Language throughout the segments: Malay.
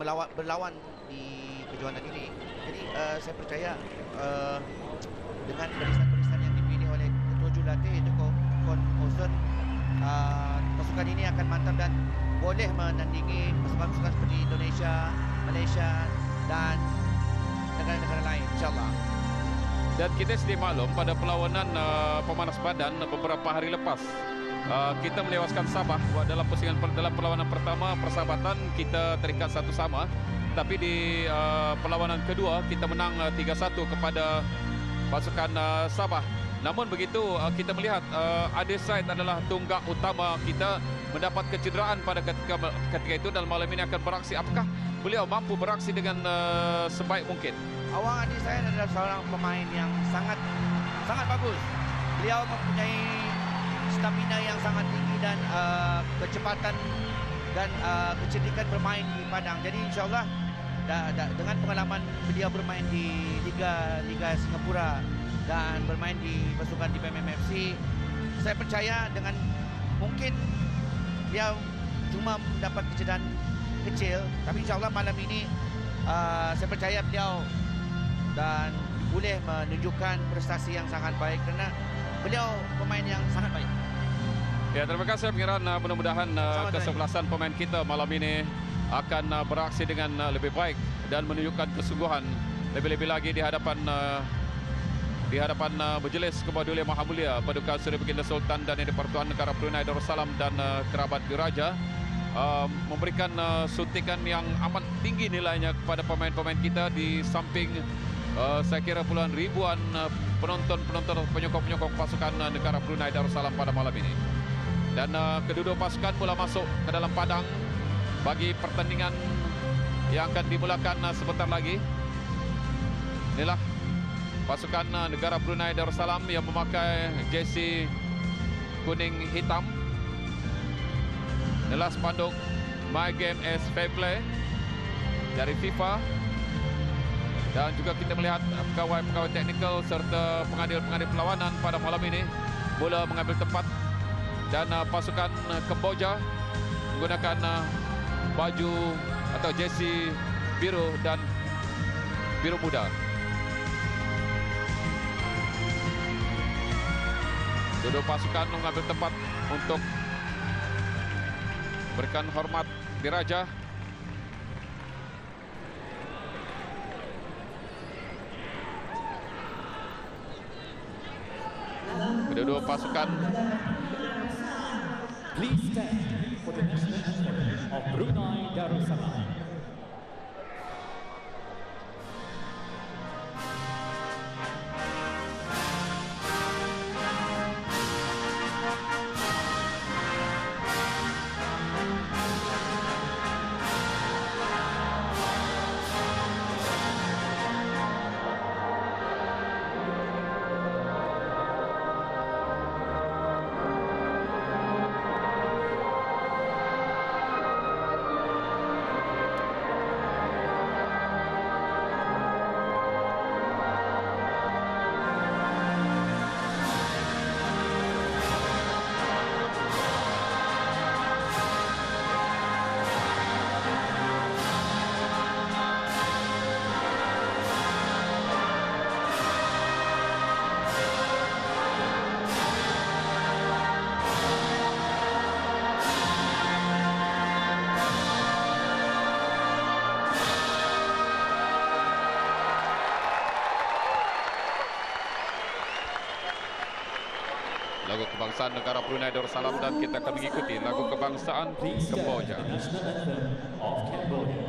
berlawan di kejuaraan ini. Jadi saya percaya dengan barisan-barisan yang dipilih oleh ketua jurulatih itu Kon Ozon, pasukan ini akan mantap dan boleh menandingi pasukan-pasukan seperti Indonesia, Malaysia dan negara-negara lain, insyaAllah. Dan kita sedia maklum pada perlawanan pemanas badan beberapa hari lepas, kita melewaskan Sabah dalam perlawanan pertama persahabatan kita terikat 1-1, tapi di perlawanan kedua kita menang 3-1 kepada pasukan Sabah. Namun begitu kita melihat Ade Said adalah tunggak utama kita mendapat kecederaan pada ketika itu, dan malam ini akan beraksi. Apakah beliau mampu beraksi dengan sebaik mungkin? Awang Ade Said adalah seorang pemain yang sangat bagus. Beliau mempunyai stamina yang sangat tinggi dan kecepatan dan kecerdikan bermain di padang. Jadi insyaAllah dengan pengalaman beliau bermain di Liga Singapura dan bermain di pasukan di PMMFC, saya percaya dengan mungkin dia cuma mendapat kecederaan kecil, tapi insyaAllah malam ini saya percaya beliau dan boleh menunjukkan prestasi yang sangat baik kerana beliau pemain yang sangat baik. Ya, terima kasih pengiran. Mudah-mudahan kesebelasan pemain kita malam ini akan beraksi dengan lebih baik dan menunjukkan kesungguhan lebih-lebih lagi di hadapan Majlis Kebahdulian Maha Mulia Paduka Suri Baginda Sultan dan Yang di-Pertuan Negara Brunei Darussalam dan kerabat diraja, memberikan suntikan yang amat tinggi nilainya kepada pemain-pemain kita, di samping saya kira puluhan ribuan penonton-penonton, penyokong-penyokong pasukan negara Brunei Darussalam pada malam ini. Dan kedua-dua pasukan mula masuk ke dalam padang bagi pertandingan yang akan dimulakan sebentar lagi. Inilah pasukan negara Brunei Darussalam yang memakai jersey kuning hitam. Inilah spanduk My Game is Fair Play dari FIFA. Dan juga kita melihat pegawai-pegawai teknikal serta pengadil-pengadil perlawanan pada malam ini mula mengambil tempat. Dan pasukan Kamboja menggunakan baju atau jersey biru dan biru muda. Kedua pasukan mengambil tempat untuk berikan hormat diraja. Kedua pasukan Please stand for the national anthem of Brunei Darussalam. lagu kebangsaan negara Brunei Darussalam, dan kita akan mengikuti lagu kebangsaan Kamboja. National anthem of Cambodia.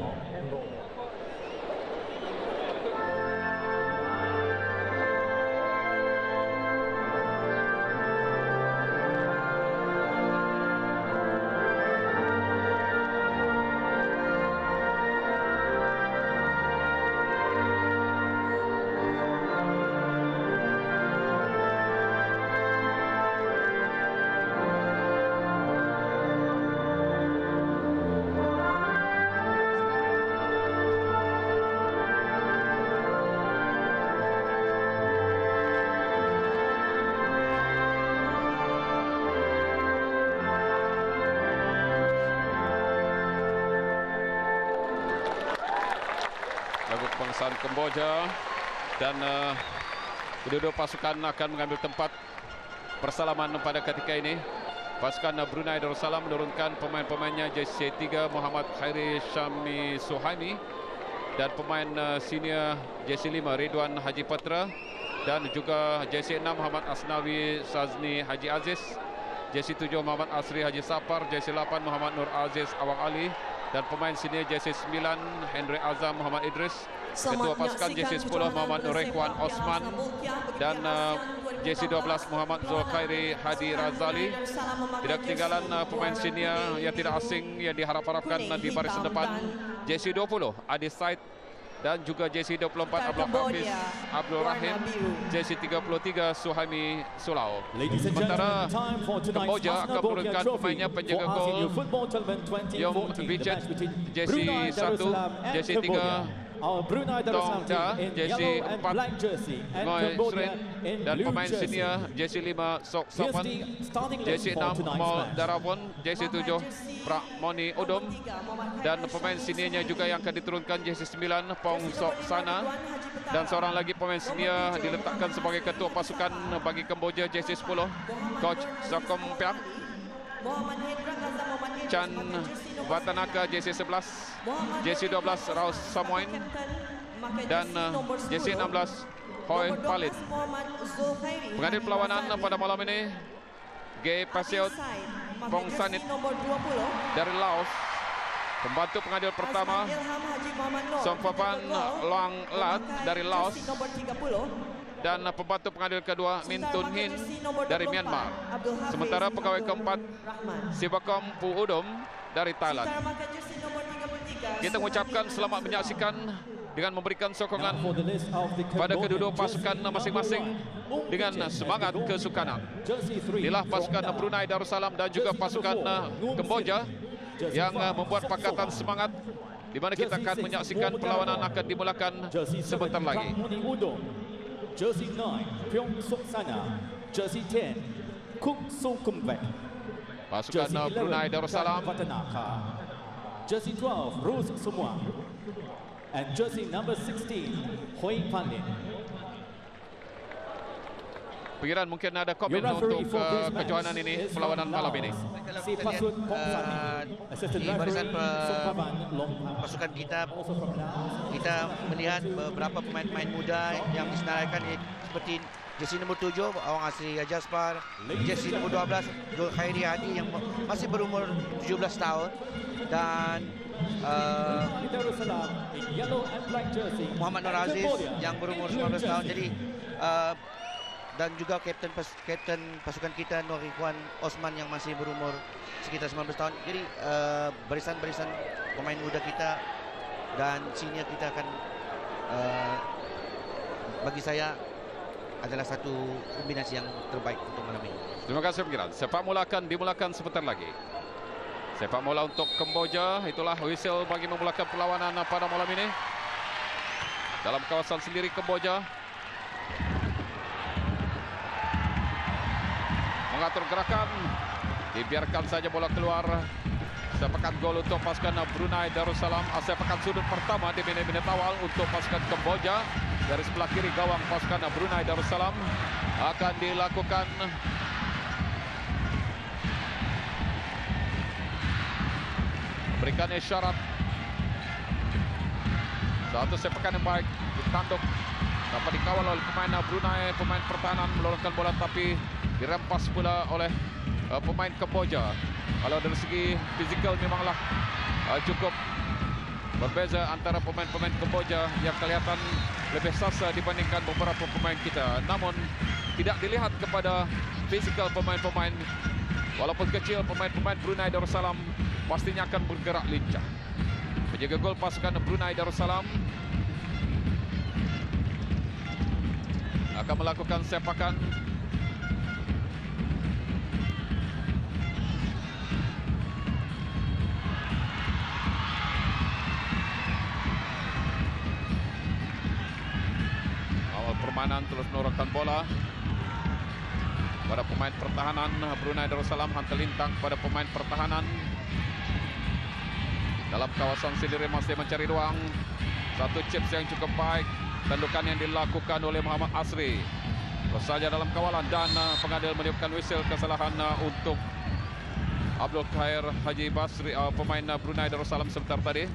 kebangsaan Kamboja. Dan kedua-dua pasukan akan mengambil tempat persalaman pada ketika ini. Pasukan Brunei Darussalam menurunkan pemain-pemainnya jersey 3 Muhammad Khairi Syami Suhaimi dan pemain senior jersey 5 Ridwan Haji Patra dan juga jersey 6 Muhammad Asnawi Sazni Haji Aziz, jersey 7 Muhammad Asri Haji Sapar, jersey 8 Muhammad Nur Aziz Awang Ali dan pemain senior jersey 9 Henry Azam Muhammad Idris. Ketua pasukan jersey 10 Muhammad Nurekwan Osman dan jersey 12 Muhammad Zulkhairi Hadi Razali. Tidak ketinggalan pemain senior yang tidak asing yang diharap-harapkan di barisan depan, jersey 20 Adi Said dan juga jersey 24 Abdul Hafiz Abdul Rahim, jersey 33 Suhaimi Sulau. Sementara Kamboja akan menurunkan pemainnya penjaga gol Yom Vincent, jersey 1, jersey 3 Tongda, jersey 4 Ngoi Srin dan pemain senior jersey 5 Sok Sapan, jersey 6 Mol Darawon, jersey 7 Prak Moni Odom dan pemain seniornya juga yang akan diturunkan jersey 9 Pong Sok Sana dan seorang lagi pemain senior diletakkan sebagai ketua pasukan bagi Kamboja jersey 10 Coach Zakom Piak, Chan Vatanaka jersey 11, jersey 12 Raus Samoin dan jersey 16 Hoi Palin. Pengadil perlawanan pada malam ini Gay Pasiot Pong Sanit dari Laos. Pembantu pengadil pertama Sompapan Loang Lat dari Laos dan pembantu pengadil kedua Min Tun Hin dari Myanmar. Sementara pegawai keempat Sibakom Pu Udom dari Thailand. Kita mengucapkan selamat menyaksikan dengan memberikan sokongan pada kedua-dua pasukan masing-masing dengan semangat kesukanan. Inilah pasukan Brunei Darussalam dan juga pasukan Kamboja yang membuat pakatan semangat di mana kita akan menyaksikan perlawanan akan dimulakan sebentar lagi. Jersey 9 Pyong Sok Sana, jersey 10 Kung Su Kumbek, pasukan Brunei Darussalam, jersey 12 Rus Sumwa, and jersey number 16 Hoi Pandit. Pengiran mungkin ada komen untuk kejohanan ini, perlawanan malam ini. Si Pasut Pong Di barisan pasukan kita melihat beberapa pemain-pemain muda yang disenaraikan seperti jersey nombor 7 Awang Asri Jaspar, jersey nombor 12 Zul Khairi Hadi yang masih berumur 17 tahun dan Muhammad Nur Aziz yang berumur 19 tahun. Jadi dan juga kapten pasukan kita Nurekwan Osman yang masih berumur sekitar 19 tahun. Jadi barisan-barisan pemain muda kita dan senior kita akan bagi saya adalah satu kombinasi yang terbaik untuk malam ini. Terima kasih pengiran. Sepak bola akan dimulakan sebentar lagi. Sepak bola untuk Kamboja, itulah whistle bagi memulakan perlawanan pada malam ini. Dalam kawasan sendiri Kamboja mengatur gerakan, dibiarkan saja bola keluar. Sepakat gol untuk pasukan Brunei Darussalam. Sepakat sudut pertama di menit-menit awal untuk pasukan Kamboja. Dari sebelah kiri gawang pasukan Brunei Darussalam akan dilakukan berikan isyarat. Satu sepakan yang baik ditanduk, dapat dikawal oleh pemain Brunei. Pemain pertahanan meloloskan bola tapi dirempas pula oleh pemain Kamboja. Kalau dari segi fizikal memanglah cukup berbeza antara pemain-pemain Kamboja yang kelihatan lebih sasa dibandingkan beberapa pemain kita. Namun tidak dilihat kepada fizikal pemain-pemain. Walaupun kecil, pemain-pemain Brunei Darussalam pastinya akan bergerak lincah. Penjaga gol pasukan Brunei Darussalam akan melakukan sepakan. Permainan terus menurunkan bola pada pemain pertahanan Brunei Darussalam, hantar lintang pada pemain pertahanan dalam kawasan sendiri masih mencari ruang. Satu chips yang cukup baik. Tendukan yang dilakukan oleh Muhammad Asri. Terus saja dalam kawalan dan pengadil meniupkan whistle kesalahan untuk Abdul Khair Haji Basri, pemain Brunei Darussalam sebentar tadi.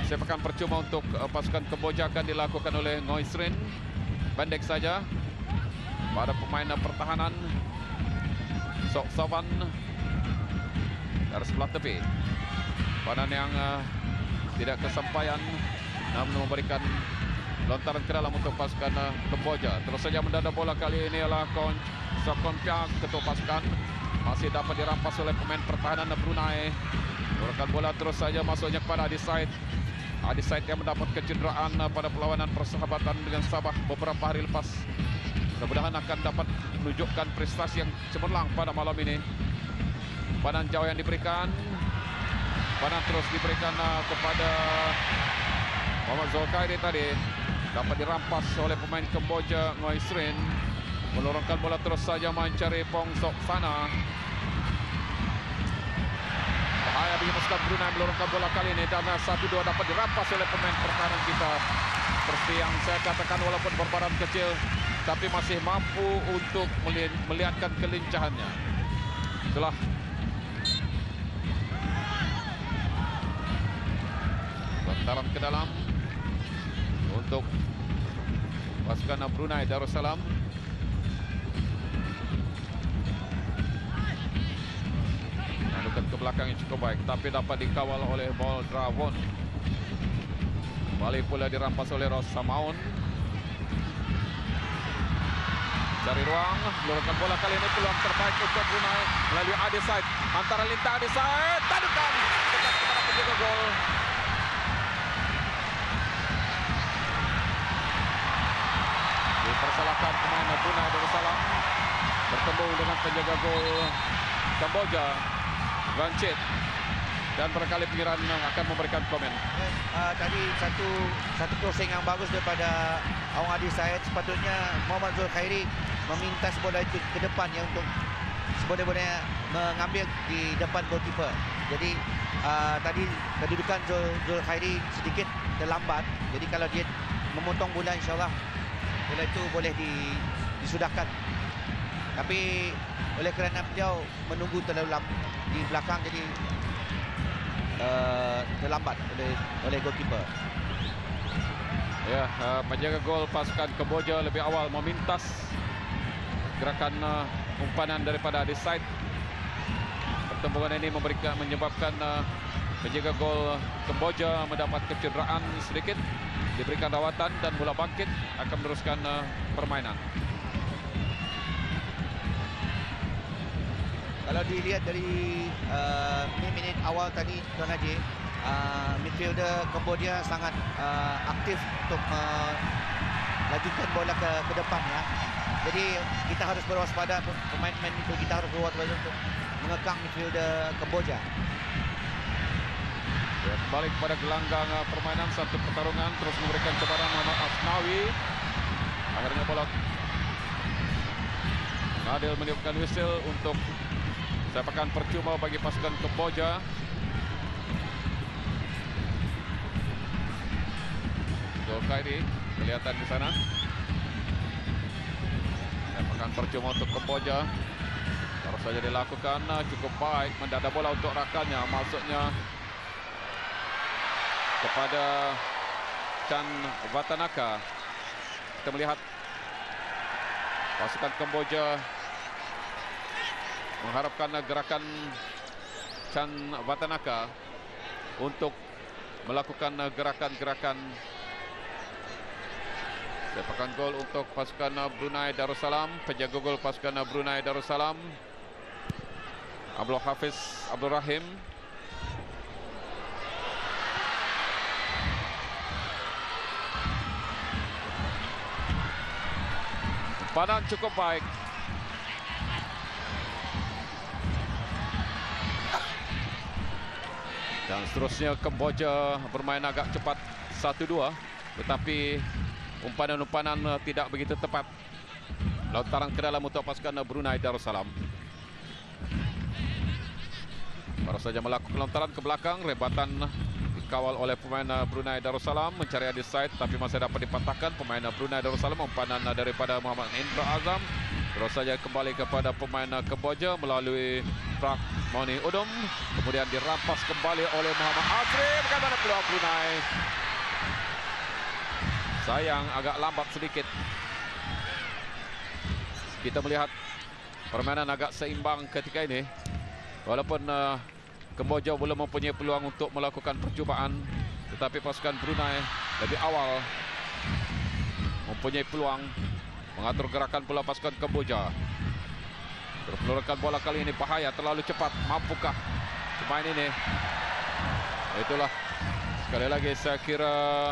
Sepakan percuma untuk pasukan Kamboja akan dilakukan oleh Ngoisrin. Pendek saja pada pemain pertahanan. Sok Sovan dari sebelah tepi. Padan yang tidak kesampaian, namun memberikan lontaran ke dalam untuk pasukan Kamboja. Terus saja mendada bola kali ini adalah Sokon Piak, ketua pasukan. Masih dapat dirampas oleh pemain pertahanan Brunei. Menggunakan bola terus saja masuknya kepada Adi Said. Adi Said yang mendapat kecederaan pada perlawanan persahabatan dengan Sabah beberapa hari lepas. Mudah-mudahan akan dapat menunjukkan prestasi yang cemerlang pada malam ini. Padan jauh yang diberikan. Padan terus diberikan kepada Muhammad Zulkhairi tadi. Dapat dirampas oleh pemain Kamboja Ngoisrin. Melorongkan bola terus saja mencari Pong Sok Sana. Bahaya bagi pasukan Brunei melorongkan bola kali ini. Dan 1-2 dapat dirampas oleh pemain pertahanan kita. Seperti yang saya katakan, walaupun berbadan kecil, tapi masih mampu untuk melihatkan kelincahannya. Itulah lontaran ke dalam untuk pasukan Brunei Darussalam. Menunjukkan ke belakang yang cukup baik, tapi dapat dikawal oleh Bol Dravon. Kembali pula dirampas oleh Rosa Maun. Cari ruang, meluruskan bola kali ini, peluang terbaik untuk Brunei melalui Adi Said. Antara lintang Adi Said, tadukan dekat kepada penjaga gol. Dipersalahkan pemain Brunei Darussalam bertemu dengan penjaga gol Kamboja, Vancit, dan barangkali pengiran akan memberikan komen. Tadi satu crossing yang bagus daripada Awang Adi Said. Sepatutnya Muhammad Zulkhairi memintas bola itu ke depan ya, untuk seboleh-bolehnya mengambil di depan goalkeeper. Jadi tadi kedudukan Zulkhairi sedikit terlambat. Jadi kalau dia memotong bola, insyaAllah bola itu boleh disudahkan. Tapi oleh kerana beliau menunggu terlalu lama di belakang, jadi terlambat oleh goalkeeper. Ya, penjaga gol pasukan Kamboja lebih awal memintas gerakan umpanan daripada Adi Said. Pertempuran ini menyebabkan penjaga gol Kamboja mendapat kecederaan sedikit, diberikan rawatan dan bola bangkit akan meneruskan permainan. Kalau dilihat dari minit awal tadi, Tuan Haji, midfielder Kamboja sangat aktif untuk melajukan bola ke depan ya. Jadi kita harus berwaspada, pemain-pemain itu kita harus berwaspada untuk mengekang midfielder Kamboja. Ya, kembali kepada gelanggang permainan, satu pertarungan terus memberikan cabaran Muhammad Asnawi. Akhirnya bola Adil meniupkan whistle untuk sepakan percuma bagi pasukan Kamboja. Zulkhairi kelihatan di sana. Sepakan percuma untuk Kamboja. Harus saja dilakukan cukup baik, mendada bola untuk rakannya, masuknya kepada Chan Vatanaka. Kita melihat pasukan Kamboja mengharapkan gerakan Chan Vatanaka untuk melakukan gerakan-gerakan. Sepakan gol untuk pasukan Brunei Darussalam. Penjaga gol pasukan Brunei Darussalam Abdul Hafiz Abdul Rahim. Padan cukup baik. Dan seterusnya Kamboja bermain agak cepat 1-2, tetapi umpanan-umpanan tidak begitu tepat. Lontaran ke dalam untuk pasukan Brunei Darussalam. Baru saja melakukan lontaran ke belakang. Rebatan dikawal oleh pemain Brunei Darussalam. Mencari Adi Said tapi masih dapat dipatahkan. Pemain Brunei Darussalam umpan daripada Muhammad Indra Azam. Terus saja kembali kepada pemain Kamboja melalui Prak Moni Udom. Kemudian dirampas kembali oleh Muhammad Azri. Bagaimana peluang Brunei? Sayang, agak lambat sedikit. Kita melihat permainan agak seimbang ketika ini. Walaupun Kamboja belum mempunyai peluang untuk melakukan percubaan, tetapi pasukan Brunei lebih awal mempunyai peluang mengatur gerakan pula pasukan Kamboja. Terus meluruskan bola kali ini bahaya, terlalu cepat. Mampukah pemain ini? Itulah sekali lagi saya kira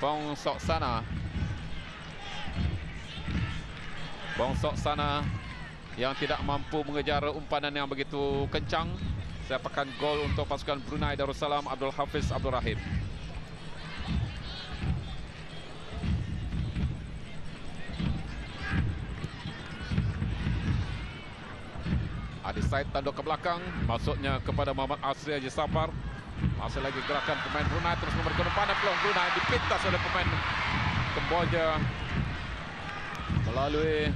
Bong Sok Sana yang tidak mampu mengejar umpanan yang begitu kencang. Saya apakan gol untuk pasukan Brunei Darussalam, Abdul Hafiz Abdul Rahim. Adi Said tanduk ke belakang, masuknya kepada Muhammad Asri Haji Safar. Masih lagi gerakan pemain Brunei, terus memberikan umpanan. Peluang Brunei dipintas oleh pemain Kamboja melalui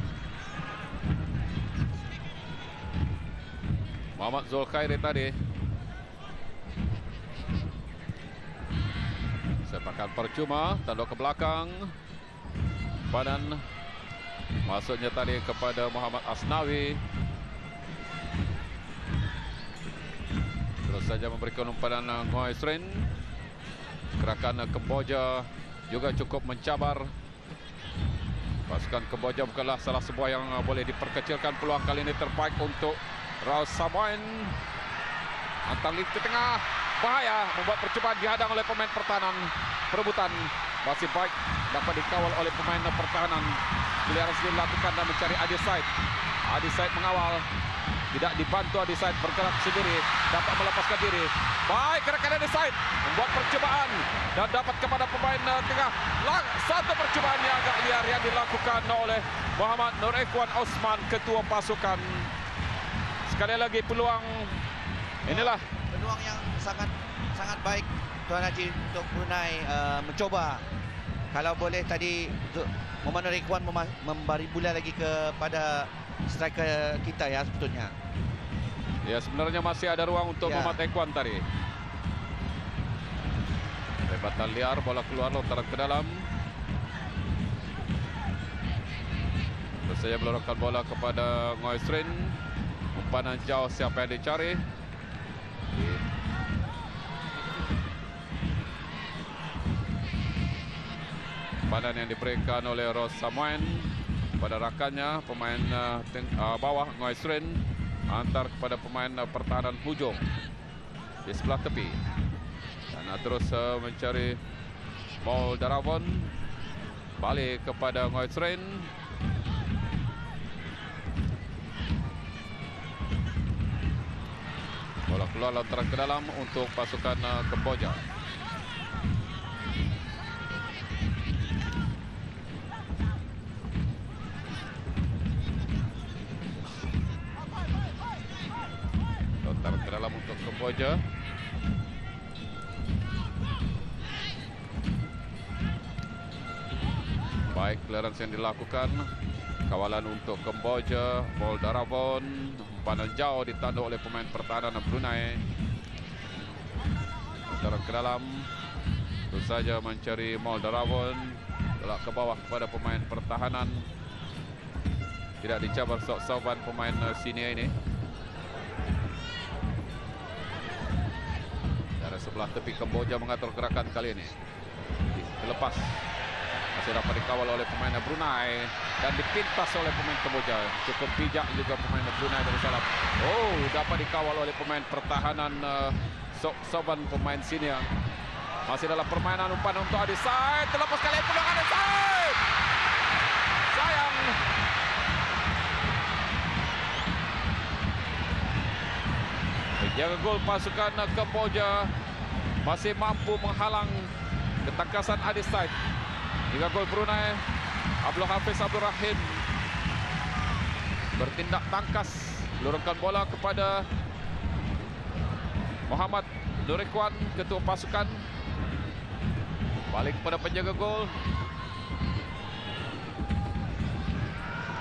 Muhammad Zulkhairi tadi. Sepakan percuma, tanduk ke belakang. Badan masuknya tadi kepada Muhammad Asnawi. Terus saja memberikan umpanan Ngoy Srin. Gerakan Kamboja juga cukup mencabar. Pasukan Kamboja bukanlah salah sebuah yang boleh diperkecilkan. Peluang kali ini terbaik untuk Raus Samoin. Hantar lead ke tengah. Bahaya, membuat percobaan dihadang oleh pemain pertahanan. Perebutan masih baik, dapat dikawal oleh pemain pertahanan. Pilihan harus dilakukan dan mencari Adi Said. Adi Said mengawal. Tidak dibantu Adi Said, bergerak sendiri, dapat melepaskan diri. Baik gerakan Adi Said, membuat percobaan dan dapat kepada pemain tengah. Satu percobaan yang agak liar yang dilakukan oleh Muhammad Nur Ikhwan Osman, ketua pasukan. Sekali lagi peluang, inilah peluang yang sangat baik Tuan Haji untuk Brunei mencoba. Kalau boleh tadi Muhammad Nur Ikhwan memberi bola lagi kepada striker kita ya sebetulnya. Ya, sebenarnya masih ada ruang untuk Muhammad Ikhwan tadi. Rebatan liar, bola keluar, lontaran ke dalam. Terus saja melorotkan bola kepada Ngoy Srin. Umpanan jauh, siapa yang dicari? Umpanan yang diberikan oleh Ros Samoin pada rakannya, pemain bawah Ngoy Srin, antar kepada pemain pertahanan hujung di sebelah tepi. Dan terus mencari Paul Daravon, balik kepada Ngoy Srin. Bola keluar, lontaran ke dalam untuk pasukan Kamboja. Lontaran ke dalam untuk Kamboja. Baik clearance yang dilakukan. Kawalan untuk Kamboja, Paul Daravon. Umpanan jauh ditanduk oleh pemain pertahanan Brunei. Lontaran ke dalam. Terus saja mencari Paul Daravon. Telak ke bawah kepada pemain pertahanan. Tidak dicabar sok-sokan pemain senior ini. Dari sebelah tepi Kamboja mengatur gerakan kali ini. Dilepas. Masih dapat dikawal oleh pemain Brunei dan dipintas oleh pemain Kamboja. Cukup bijak juga pemain Brunei Darussalam. Oh, dapat dikawal oleh pemain pertahanan Sok-Soban, pemain senior. Masih dalam permainan, umpan untuk Adi Said. Terlepas kali peluang Adi Said. Sayang. Penjaga gol pasukan Kamboja masih mampu menghalang ketangkasan Adi Said. Hingga gol Brunei, Abdul Hafiz Abdul Rahim bertindak tangkas, meluruskan bola kepada Muhammad Nurikwan, ketua pasukan. Balik pada penjaga gol.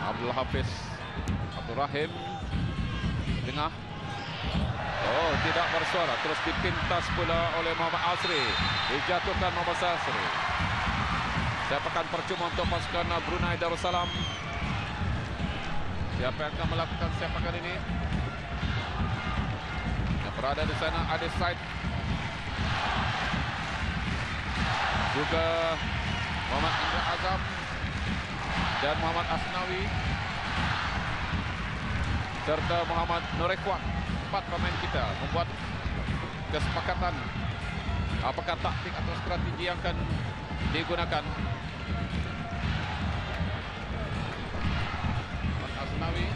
Abdul Hafiz Abdul Rahim. Tengah. Oh, tidak bersuara. Terus dipintas pula oleh Muhammad Asri. Dijatuhkan Muhammad Asri. Sepakan percuma untuk pasukan Brunei Darussalam. Siapa yang akan melakukan sepakan ini? Yang berada di sana Adi Said. Juga Muhammad Indra Azam dan Muhammad Asnawi serta Muhammad Nurikwan. 4 pemain kita membuat kesepakatan apakah taktik atau strategi yang akan digunakan. Muhammad Asnawi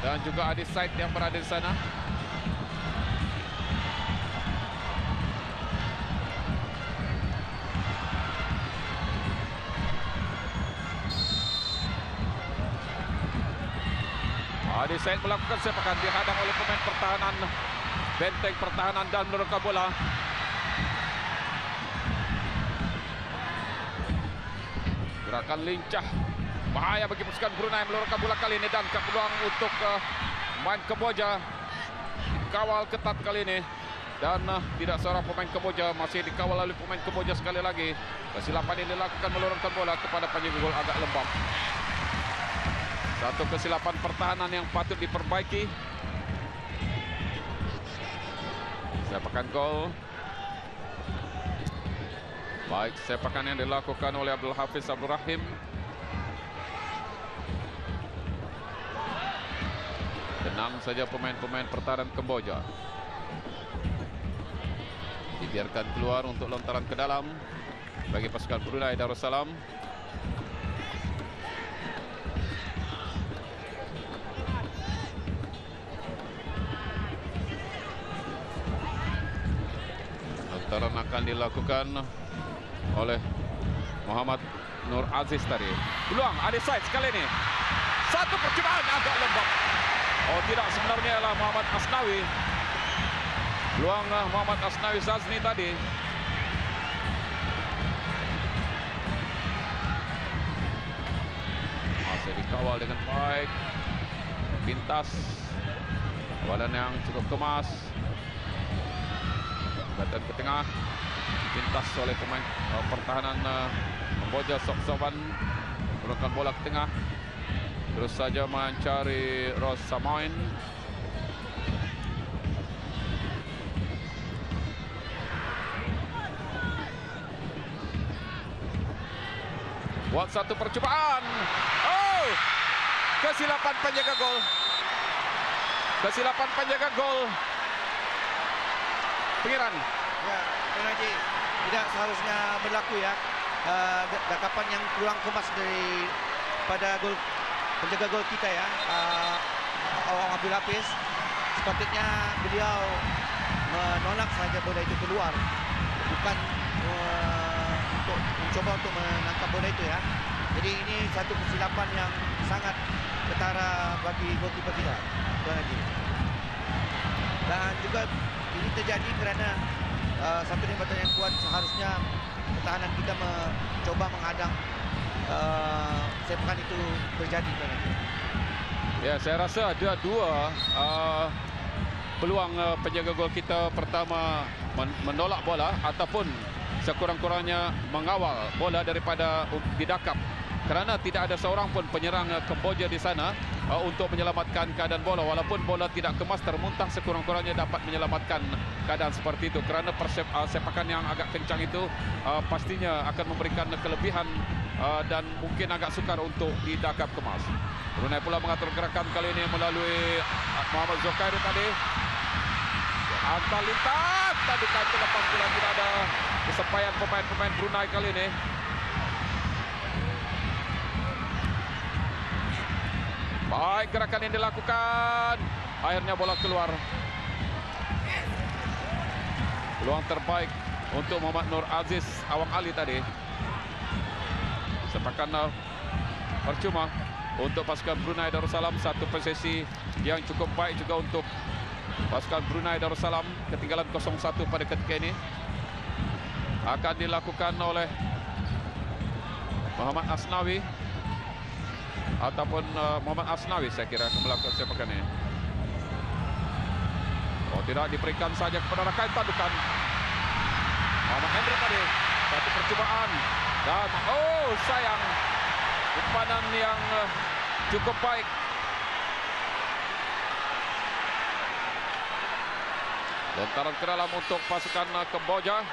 dan juga Adi Said yang berada di sana. Adi Said melakukan sepakan, dihadang oleh pemain pertahanan, benteng pertahanan dan menerka bola. Gerakan lincah, bahaya bagi pasukan Brunei meluruskan bola kali ini dan ke peluang untuk main Kamboja. Dikawal ketat kali ini dan tidak seorang pemain Kamboja, masih dikawal oleh pemain Kamboja sekali lagi. Kesilapan ini dilakukan meluruskan bola kepada penjaga gol agak lembab. Satu kesilapan pertahanan yang patut diperbaiki. Sepakan gol. Baik, sepakan yang dilakukan oleh Abdul Hafiz Abdul Rahim. Tenang saja pemain-pemain pertahanan Kamboja. Dibiarkan keluar untuk lontaran ke dalam bagi pasukan Brunei Darussalam. Lontaran akan dilakukan oleh Muhammad Nur Aziz tadi. Peluang Adi Said sekali ini. Satu percobaan agak lembab. Oh tidak, sebenarnya adalah Muhammad Asnawi. Peluang Muhammad Asnawi Zazni tadi. Masih dikawal dengan baik. Pintas. Badan yang cukup kemas. Badan ke tengah. Pintas oleh pemain pertahanan Kamboja, Sok Soban. Menurunkan bola ke tengah. Terus saja mencari Ros Samoin. Buat satu percobaan. Oh! Kesilapan penjaga gol. Kesilapan penjaga gol. Pengiran. Ya, Tuan Haji, tidak seharusnya berlaku ya. Dakapan yang kurang kemas pada gol penjaga gol kita ya. Awang Abdul Hafiz. Sepatutnya beliau menolak saja bola itu keluar. Bukan untuk mencoba untuk menangkap bola itu ya. Jadi ini satu kesilapan yang sangat ketara bagi goalkeeper kita, Tuan Haji. Dan juga ini terjadi kerana satu jambatan yang kuat, seharusnya pertahanan kita mencoba menghadang sepakan itu terjadi, Tuan Haji. Ya, saya rasa ada dua peluang penjaga gol kita. Pertama, menolak bola ataupun sekurang-kurangnya mengawal bola daripada didakap. Kerana tidak ada seorang pun penyerang Kamboja di sana untuk menyelamatkan keadaan bola. Walaupun bola tidak kemas, termuntah, sekurang-kurangnya dapat menyelamatkan keadaan seperti itu. Kerana sepakan yang agak kencang itu pastinya akan memberikan kelebihan dan mungkin agak sukar untuk didakap kemas. Brunei pula mengatur gerakan kali ini melalui Muhammad Zokairi tadi. Antar lintas tadi kaki lepas bola, tidak ada kesampaian pemain-pemain Brunei kali ini. Baik gerakan yang dilakukan. Akhirnya bola keluar. Peluang terbaik untuk Muhammad Nur Aziz Awang Ali tadi. Sepakan percuma untuk pasukan Brunei Darussalam. Satu posisi yang cukup baik juga untuk Pasukan Brunei Darussalam ketinggalan 0-1 pada ketika ini. Akan dilakukan oleh Muhammad Asnawi ataupun Muhammad Asnawi, saya kira akan melakukan sepakan ini. Oh, tidak, diberikan saja kepada rakan tandukan Muhammad Hendra tadi. Satu percubaan dan oh sayang, umpan yang cukup baik. Lontaran ke dalam untuk pasukan Kamboja.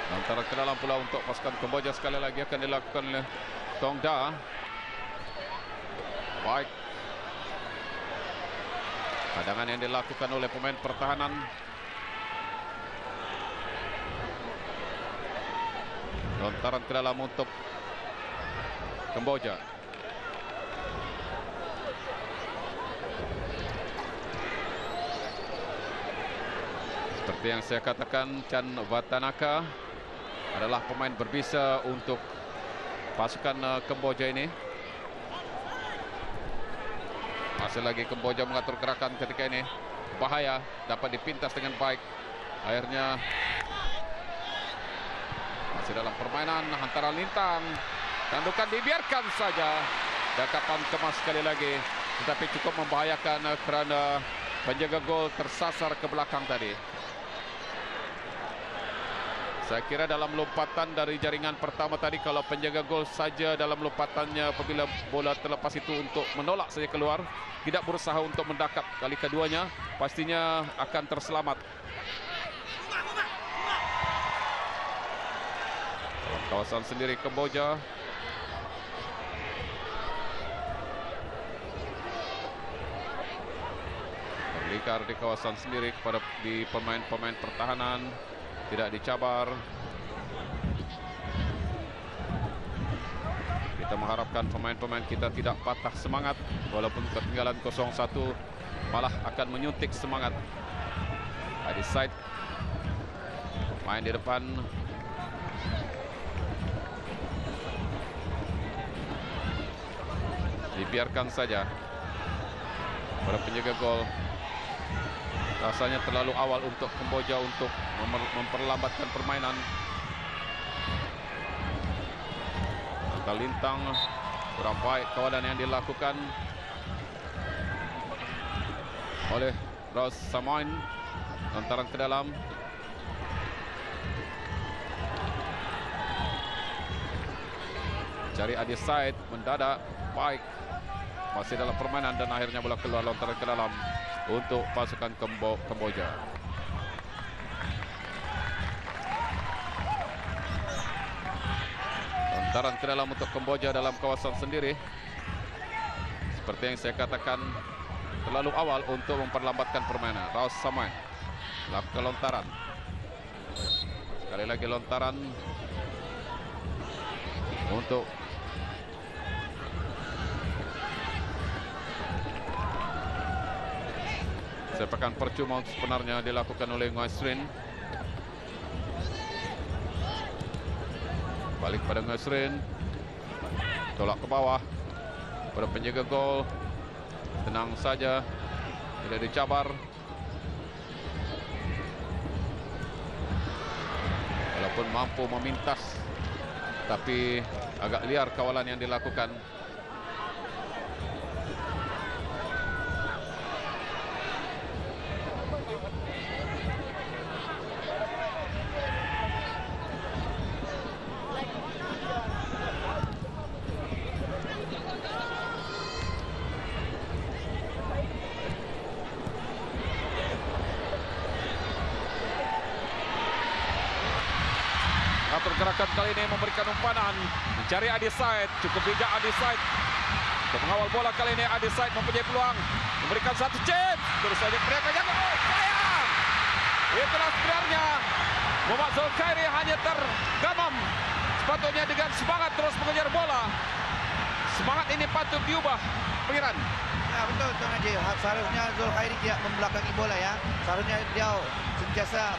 Lontaran ke dalam pula untuk pasukan Kamboja sekali lagi akan dilakukan oleh Tong Da. Baik. Cadangan yang dilakukan oleh pemain pertahanan. Lontaran ke dalam untuk Kamboja. Seperti yang saya katakan, Chan Vatanaka adalah pemain berbisa untuk pasukan Kamboja ini. Masih lagi Kamboja mengatur gerakan ketika ini. Bahaya, dapat dipintas dengan baik. Akhirnya masih dalam permainan, hantaran lintang. Tandukan dibiarkan saja. Dekapan kemas sekali lagi. Tetapi cukup membahayakan kerana penjaga gol tersasar ke belakang tadi. Saya kira dalam lompatan dari jaringan pertama tadi, kalau penjaga gol saja dalam lompatannya apabila bola terlepas itu untuk menolak saja keluar, tidak berusaha untuk mendakap kali keduanya, pastinya akan terselamat. Dalam kawasan sendiri Kamboja. Berlingkar di kawasan sendiri kepada di pemain-pemain pertahanan. Tidak dicabar. Kita mengharapkan pemain-pemain kita tidak patah semangat. Walaupun ketinggalan 0-1, malah akan menyuntik semangat. Adi Said main di depan. Dibiarkan saja para penjaga gol. Rasanya terlalu awal untuk Kamboja untuk memperlambatkan permainan. Angka lintang, kurang baik kawalan yang dilakukan oleh Raus Samoin. Lontaran ke dalam. Cari Adi Said, mendadak baik. Masih dalam permainan dan akhirnya bola keluar, lontaran ke dalam untuk pasukan Kamboja. Lontaran ke dalam untuk Kamboja dalam kawasan sendiri. Seperti yang saya katakan, terlalu awal untuk memperlambatkan permainan. Raus Samoin lakukan lontaran. Sekali lagi lontaran untuk sepakan percuma sebenarnya dilakukan oleh Ngoisrin. Balik pada Ngoisrin. Tolak ke bawah pada penjaga gol. Tenang saja, tidak dicabar. Walaupun mampu memintas, tapi agak liar kawalan yang dilakukan. Atur gerakan kali ini memberikan umpanan, mencari Adi Said. Cukup bijak Adi Said untuk mengawal bola kali ini. Adi Said mempunyai peluang memberikan satu chance. Terus saja mereka jago. Oh, sayang! Itulah sebenarnya Muhammad Zulkhairi hanya tergamam. Sepatutnya dengan semangat terus mengejar bola. Semangat ini patut diubah, Pengiran. Ya, betul Tuan Haji. Seharusnya Zulkhairi tidak membelakangi bola ya. Seharusnya dia sentiasa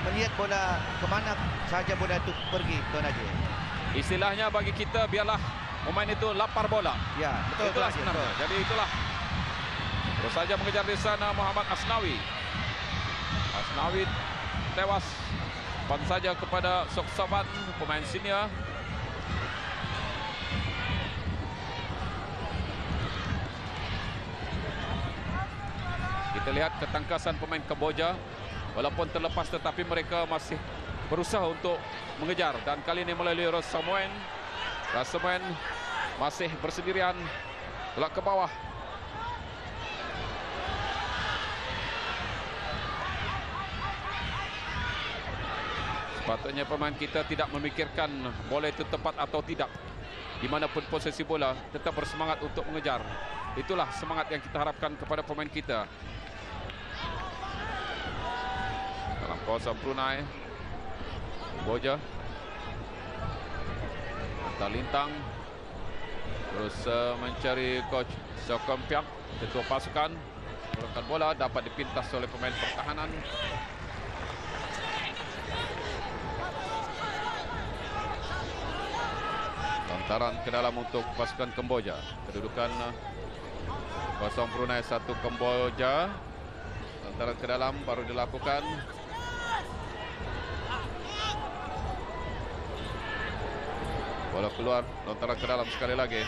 melihat bola kemana saja bola itu pergi, Tuan Haji. Istilahnya bagi kita, biarlah pemain itu lapar bola. Ya, betul. Itulah sebenarnya. Betul. Jadi itulah. Terus saja mengejar di sana Muhammad Asnawi. Asnawi tewas. Umpan saja kepada Soksavan, pemain senior. Kita lihat ketangkasan pemain Kamboja. Walaupun terlepas tetapi mereka masih berusaha untuk mengejar. Dan kali ini melalui Rasamoen. Rasamoen masih bersendirian. Gelak ke bawah. Sepatutnya pemain kita tidak memikirkan bola itu tepat atau tidak. Dimanapun posisi bola, tetap bersemangat untuk mengejar. Itulah semangat yang kita harapkan kepada pemain kita. Dalam kawasan Brunei, Kamboja, antar lintang, terus mencari coach Sokompiak, ketua pasukan. Turunkan bola, dapat dipintas oleh pemain pertahanan. Lontaran ke dalam untuk pasukan Kamboja. Kedudukan 0 Brunei 1 Kamboja. Lontaran ke dalam baru dilakukan. Bola keluar, lontaran ke dalam sekali lagi.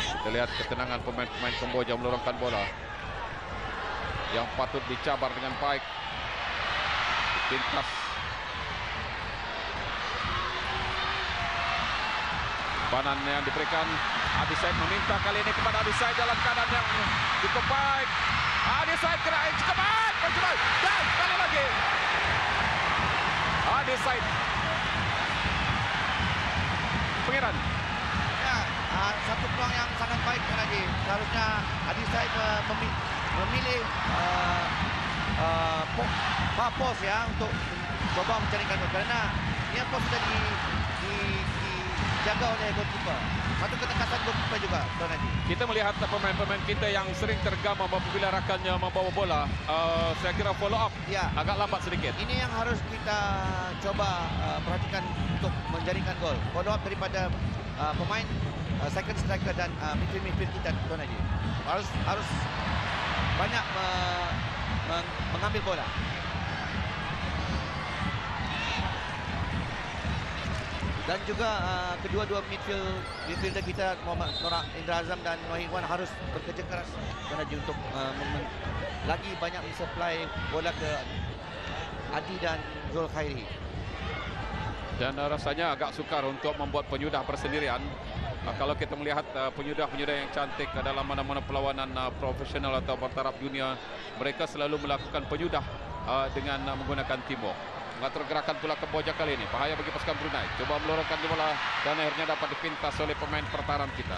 Kita lihat ketenangan pemain-pemain Kamboja melorongkan bola yang patut dicabar dengan baik. Pintas. Banan yang diberikan, Adi Said meminta kali ini kepada Adi Said dalam keadaan yang cukup baik. Adi Said kena cukup baik, dan sekali lagi Adi Said. Pengiran. Ya, satu peluang yang sangat baik lagi. Seharusnya Adi Said memilih pos ya untuk coba mencarikan gol, karena dia pos sudah dijaga oleh goalkeeper. Satu ketekasan goalkeeper juga, Tuan Haji. Kita melihat pemain-pemain kita yang sering tergama apabila rakannya membawa bola. Saya kira follow up agak lambat sedikit. Ini yang harus kita coba perhatikan untuk menjaringkan gol. Follow up daripada pemain second striker dan midfield kita, Tuan Haji. Harus banyak mengambil bola. Dan juga kedua-dua midfielder kita, Muhammad Nur Indra Azam dan Wahid Wan, harus bekerja keras untuk lagi banyak mensupply bola ke Adi dan Zul Khairi. Dan rasanya agak sukar untuk membuat penyudah bersendirian. Kalau kita melihat penyudah-penyudah yang cantik dalam mana-mana perlawanan profesional atau bertaraf dunia, mereka selalu melakukan penyudah dengan menggunakan teamwork. Mengatur gerakan pula Kamboja kali ini. Bahaya bagi pasukan Brunei. Coba melorongkan bola dan akhirnya dapat dipintas oleh pemain pertahanan kita.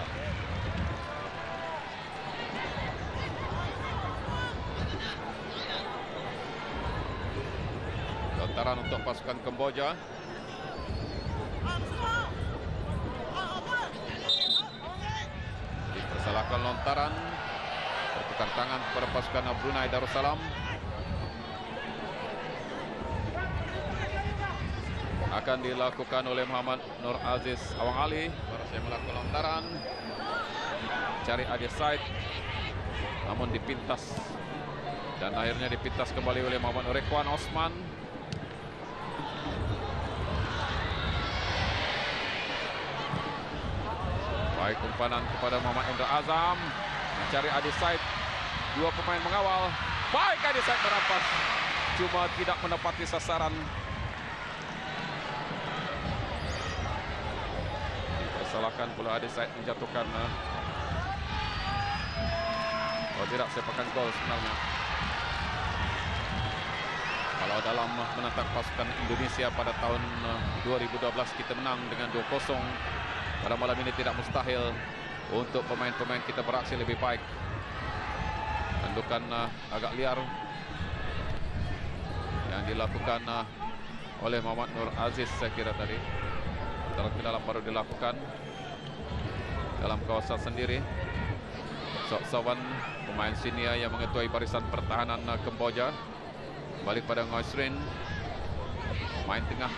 Lontaran untuk pasukan Kamboja. Dipersalahkan lontaran. Bertukar tangan kepada pasukan Brunei Darussalam. Akan dilakukan oleh Muhammad Nur Aziz Awang Ali. Baru saya melakukan lontaran. Cari Adi Said. Namun dipintas. Dan akhirnya dipintas kembali oleh Muhammad Rekwan Osman. Baik umpanan kepada Muhammad Indra Azam. Mencari Adi Said. Dua pemain mengawal. Baik Adi Said merampas. Cuma tidak menepati sasaran. Salahkan pula Adi Said menjatuhkan. Oh tidak, sepakan gol sebenarnya. Kalau dalam menentang pasukan Indonesia pada tahun 2012 kita menang dengan 2-0. Pada malam ini tidak mustahil untuk pemain-pemain kita beraksi lebih baik. Tandukan agak liar yang dilakukan oleh Muhammad Nur Aziz, saya kira tadi. Ke dalam baru dilakukan dalam kawasan sendiri. Sok Sawan, pemain senior yang mengetuai barisan pertahanan Kamboja. Balik pada Ngoi Srin, pemain tengah.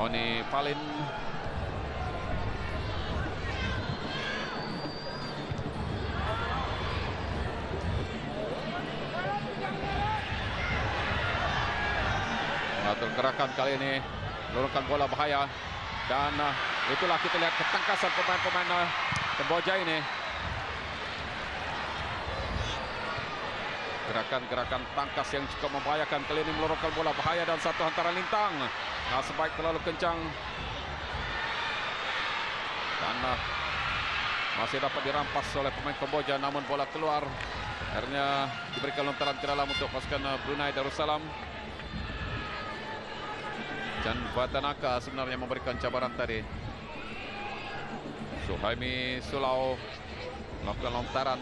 Oni Palin. Mengatur gerakan kali ini, luruskan bola bahaya. Dan itulah kita lihat ketangkasan pemain-pemain Kamboja ini. Gerakan-gerakan tangkas yang cukup membahayakan. Kali ini melorongkan bola bahaya dan satu hantaran lintang. Nah, sebaik terlalu kencang. Dan masih dapat dirampas oleh pemain Kamboja, namun bola keluar. Akhirnya diberikan lontaran ke dalam untuk pasukan Brunei Darussalam. Dan Batanaka sebenarnya memberikan cabaran tadi. Suhaimi Sulau melakukan lontaran.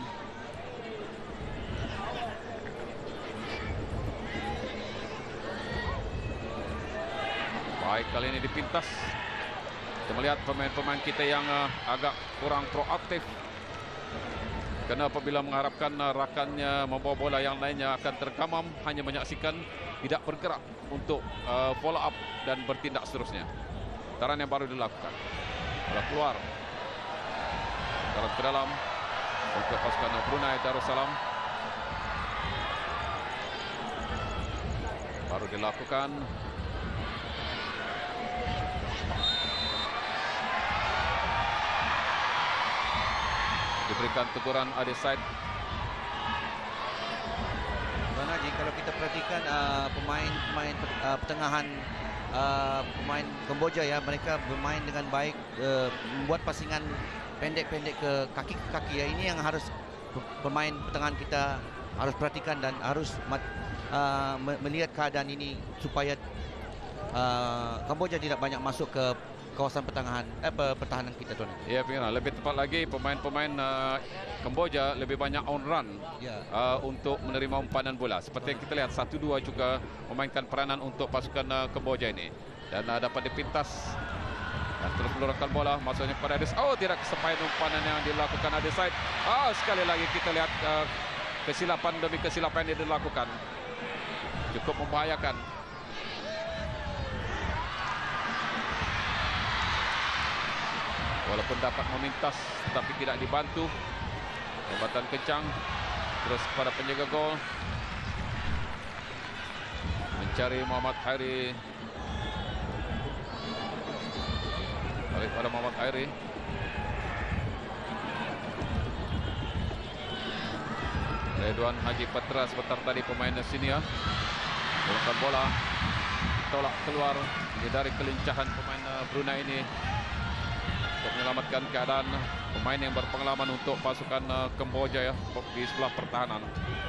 Baik, kali ini dipintas. Kita melihat pemain-pemain kita yang agak kurang proaktif. Karena apabila mengharapkan rakannya membawa bola, yang lainnya akan tergamam, hanya menyaksikan, tidak bergerak untuk follow up dan bertindak seterusnya. Taran yang baru dilakukan. Bola keluar. Taran ke dalam untuk pasukan Brunei Darussalam. Baru dilakukan. Diberikan teguran Adeside. Tuan Haji, kalau kita perhatikan pemain pertengahan pemain Kamboja ya, mereka bermain dengan baik, membuat pasingan pendek-pendek ke kaki ya. Ini yang harus pemain pertengahan kita harus perhatikan dan harus melihat keadaan ini supaya Kamboja tidak banyak masuk ke kawasan pertahanan kita, tuan. Ya, Fira, lebih tepat lagi pemain-pemain Kamboja lebih banyak on run untuk menerima umpanan bola. Seperti yang kita lihat 1-2 juga memainkan peranan untuk pasukan Kamboja ini. Dan dapat dipintas dan terus meluruskan bola, masuknya kepada Adeside. Oh, tidak kesampaian umpanan yang dilakukan Adeside. Sekali lagi kita lihat kesilapan demi kesilapan yang dilakukan. Cukup membahayakan. Walaupun dapat memintas tetapi tidak dibantu. Jabatan kencang terus kepada penjaga gol, mencari Muhammad Khairi. Balik pada Muhammad Khairi. Ridwan Haji Patra sebentar tadi pemain senior. Melakukan bola, tolak keluar dari kelincahan pemain Brunei ini untuk menyelamatkan keadaan pemain yang berpengalaman untuk pasukan Kamboja ya, di sebelah pertahanan.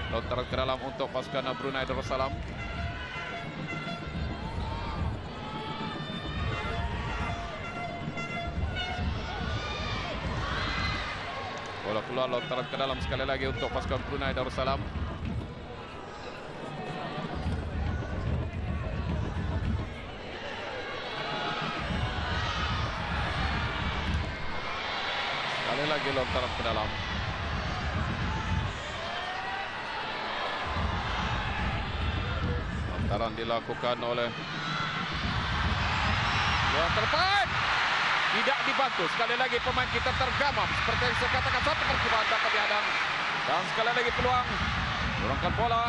Lontaran ke dalam untuk pasukan Brunei Darussalam. Bola keluar, lontaran ke dalam sekali lagi untuk pasukan Brunei Darussalam. Sekali lagi lontaran ke dalam. Lontaran dilakukan oleh luar terbaik. Tidak dibantu. Sekali lagi pemain kita tergamam. Seperti yang saya katakan, satu percobaan dapat dihadang. Dan sekali lagi peluang. Dorongkan bola.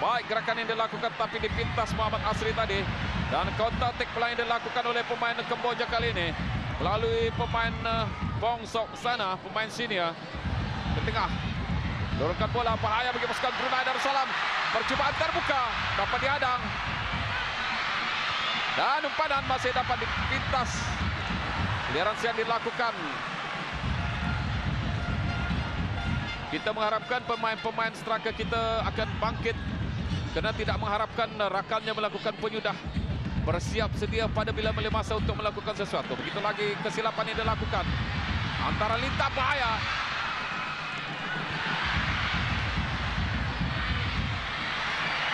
Baik gerakan yang dilakukan tapi dipintas Muhammad Asri tadi. Dan counter attack pula yang dilakukan oleh pemain Kamboja kali ini melalui pemain Bong Sok Sana, pemain senior. Ke tengah. Dorongkan bola, bahaya bagi pasukan Brunei Darussalam. Percobaan terbuka dapat dihadang. Dan umpanan masih dapat dipintas. Clearance yang dilakukan. Kita mengharapkan pemain-pemain striker kita akan bangkit, kerana tidak mengharapkan rakannya melakukan penyudah. Bersiap sedia pada bila masa untuk melakukan sesuatu. Begitu lagi kesilapan yang dilakukan. Antara lintah bahaya.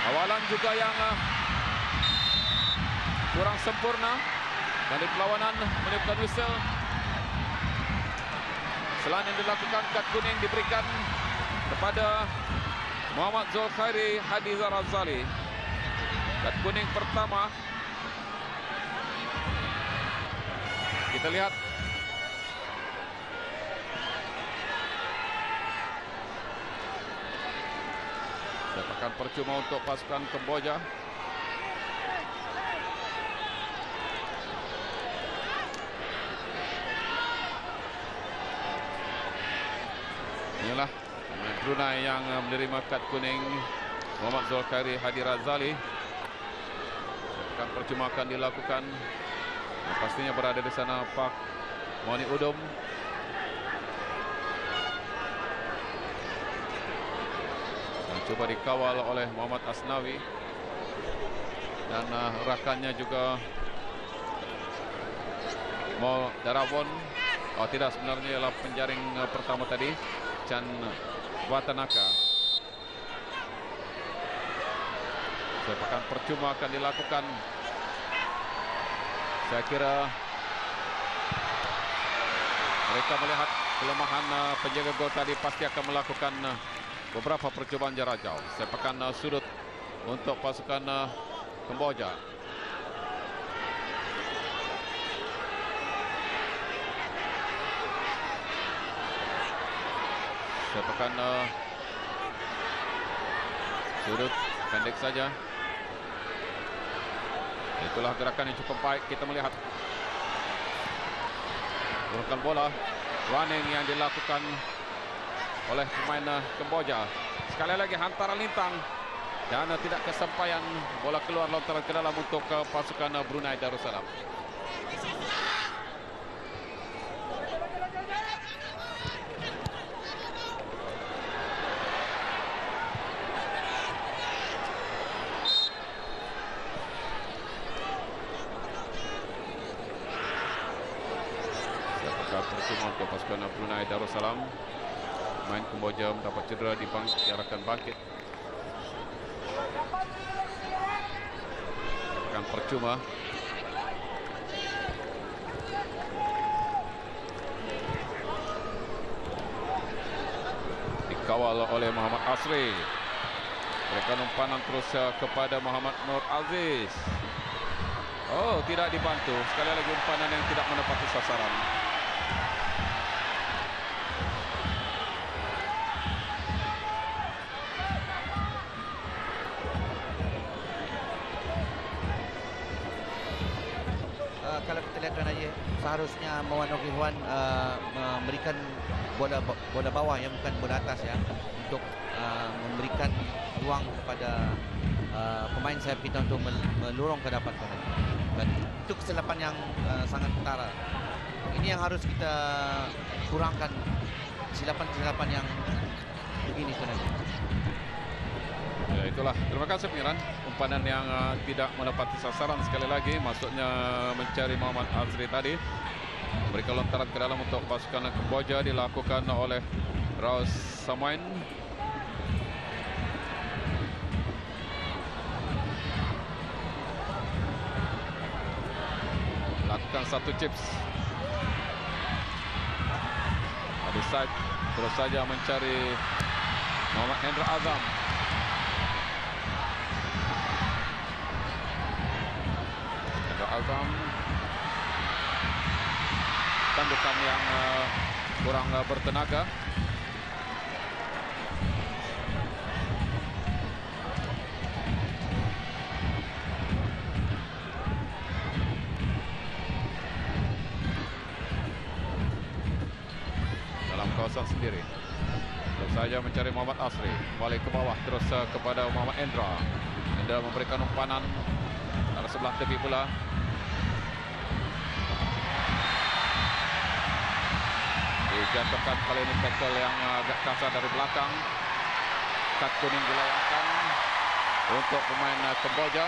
Awalan juga yang kurang sempurna. Dan di perlawanan meniupkan whistle. Selain yang dilakukan, kad kuning diberikan kepada Muhammad Zulkhairi Hadi Zarazali. Kad kuning pertama Kita lihat. Sepakan percuma untuk pasukan Kamboja. Inilah Brunei yang menerima kad kuning Muhammad Zulkhairi Hadi Razali. Sepakan percuma akan dilakukan. Pastinya berada di sana Pak Moni Udom. Coba dikawal oleh Muhammad Asnawi dan rakannya juga Mo Darabon. Oh tidak, sebenarnya ialah penjaring pertama tadi Chan Watanaka. Sepakan percuma akan dilakukan. Saya kira mereka melihat kelemahan penjaga gol tadi, pasti akan melakukan beberapa percobaan jarak jauh. Sepakan sudut untuk pasukan Kamboja. Sepakan sudut pendek saja. Itulah gerakan yang cukup baik. Kita melihat gerakan bola running yang dilakukan oleh pemain Kamboja. Sekali lagi hantaran lintang dan tidak kesampaian, bola keluar lontaran ke dalam untuk pasukan Brunei Darussalam. Percuma untuk pasukan Brunei Darussalam. Main Kamboja mendapat cedera, diarahkan bangkit. Akan percuma. Dikawal oleh Muhammad Asri. Berikan umpanan terus kepada Muhammad Nur Aziz. Oh, tidak dibantu. Sekali lagi umpanan yang tidak menepati sasaran. Kalau kita lihat aja, seharusnya Mawan Okihuan memberikan bola bawah ya, bukan bola atas ya, untuk memberikan ruang kepada pemain sayap kita untuk melorong ke depan. Dan itu kesilapan yang sangat ketara. Ini yang harus kita kurangkan, kesilapan-kesilapan yang begini sebenarnya. Ya, itulah. Terima kasih pengiran. Umpanan yang tidak menepati sasaran sekali lagi. Maksudnya mencari Muhammad Azri tadi. Berikan lontaran ke dalam untuk pasukan Kamboja, dilakukan oleh Raus Samain. Lakukan satu chips. Adi Said terus saja mencari Muhammad Hendra Azam. Azam, tandukan yang kurang bertenaga. Dalam kawasan sendiri. Terus saja mencari Muhammad Asri. Balik ke bawah terus kepada Muhammad Endra. Endra memberikan umpanan dari sebelah tepi pula. Dijatuhkan kali ini tackle yang agak kasar dari belakang. Kad kuning dilayangkan untuk pemain Kamboja.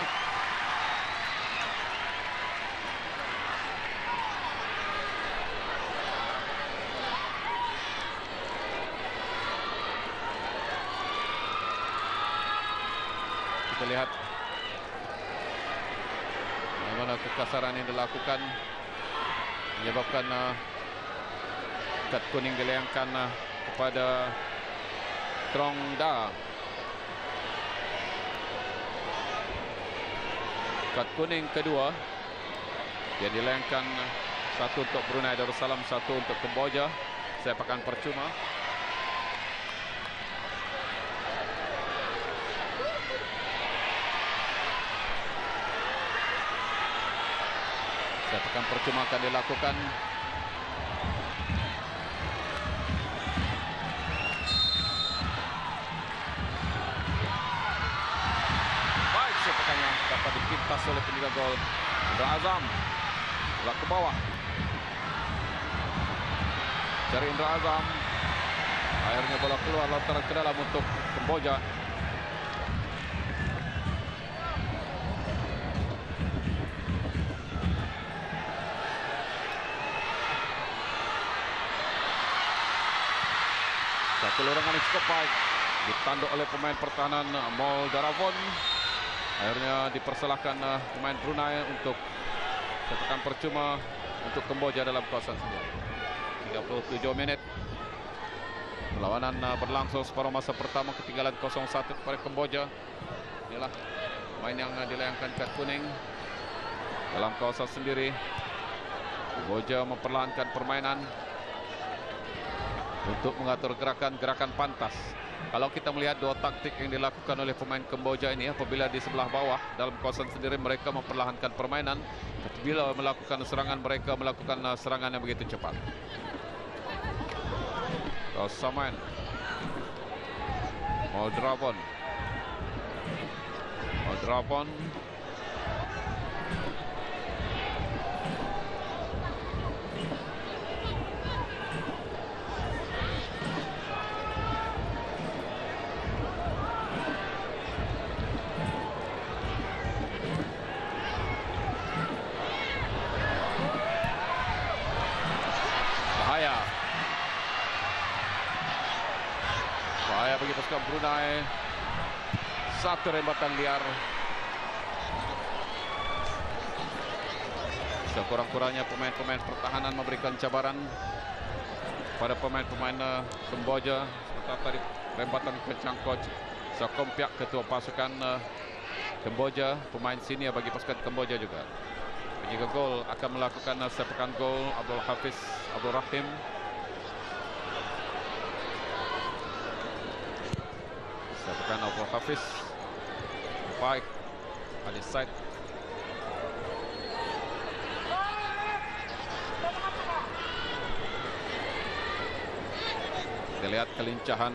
Kita lihat bagaimana kekasaran yang dilakukan menyebabkan kad kuning dilayangkan kepada Trong Da. Kad kuning kedua yang dilayangkan Satu untuk Brunei Darussalam, satu untuk Kemboja. Sepakan percuma. Sepakan percuma akan dilakukan. Baik, sepakan yang dapat dipintas oleh penjaga gol Indra Azam. Bola ke bawah. Cari Indra Azam. Akhirnya bola keluar lontaran ke dalam untuk Kemboja. Satu lorongan yang cukup baik ditanduk oleh pemain pertahanan Mol Daravon. Akhirnya dipersalahkan pemain Brunei untuk sepakan percuma untuk Kemboja dalam kawasan sendiri. 37 menit. Perlawanan berlangsung separuh masa pertama, ketinggalan 0-1 kepada Kemboja. Inilah pemain yang dilayangkan kad kuning dalam kawasan sendiri. Kemboja memperlahankan permainan untuk mengatur gerakan-gerakan pantas. Kalau kita melihat dua taktik yang dilakukan oleh pemain Kemboja ini, apabila di sebelah bawah dalam kawasan sendiri mereka memperlahankan permainan, apabila melakukan serangan mereka melakukan serangan yang begitu cepat. Rosaman, Moldrabon, bahaya bagi pasukan Brunei. Satu rembatan liar. Sekurang-kurangnya pemain-pemain pertahanan memberikan cabaran pada pemain-pemain Kemboja. Sementara tadi rembatan kencang coach Sakompiak, ketua pasukan Kemboja, pemain senior bagi pasukan Kemboja juga. Penjaga gol akan melakukan sepakan gol Abdul Hafiz Abdul Rahim. Sepakan Abdul Hafiz. Baik. Ali Said. Kita lihat kelincahan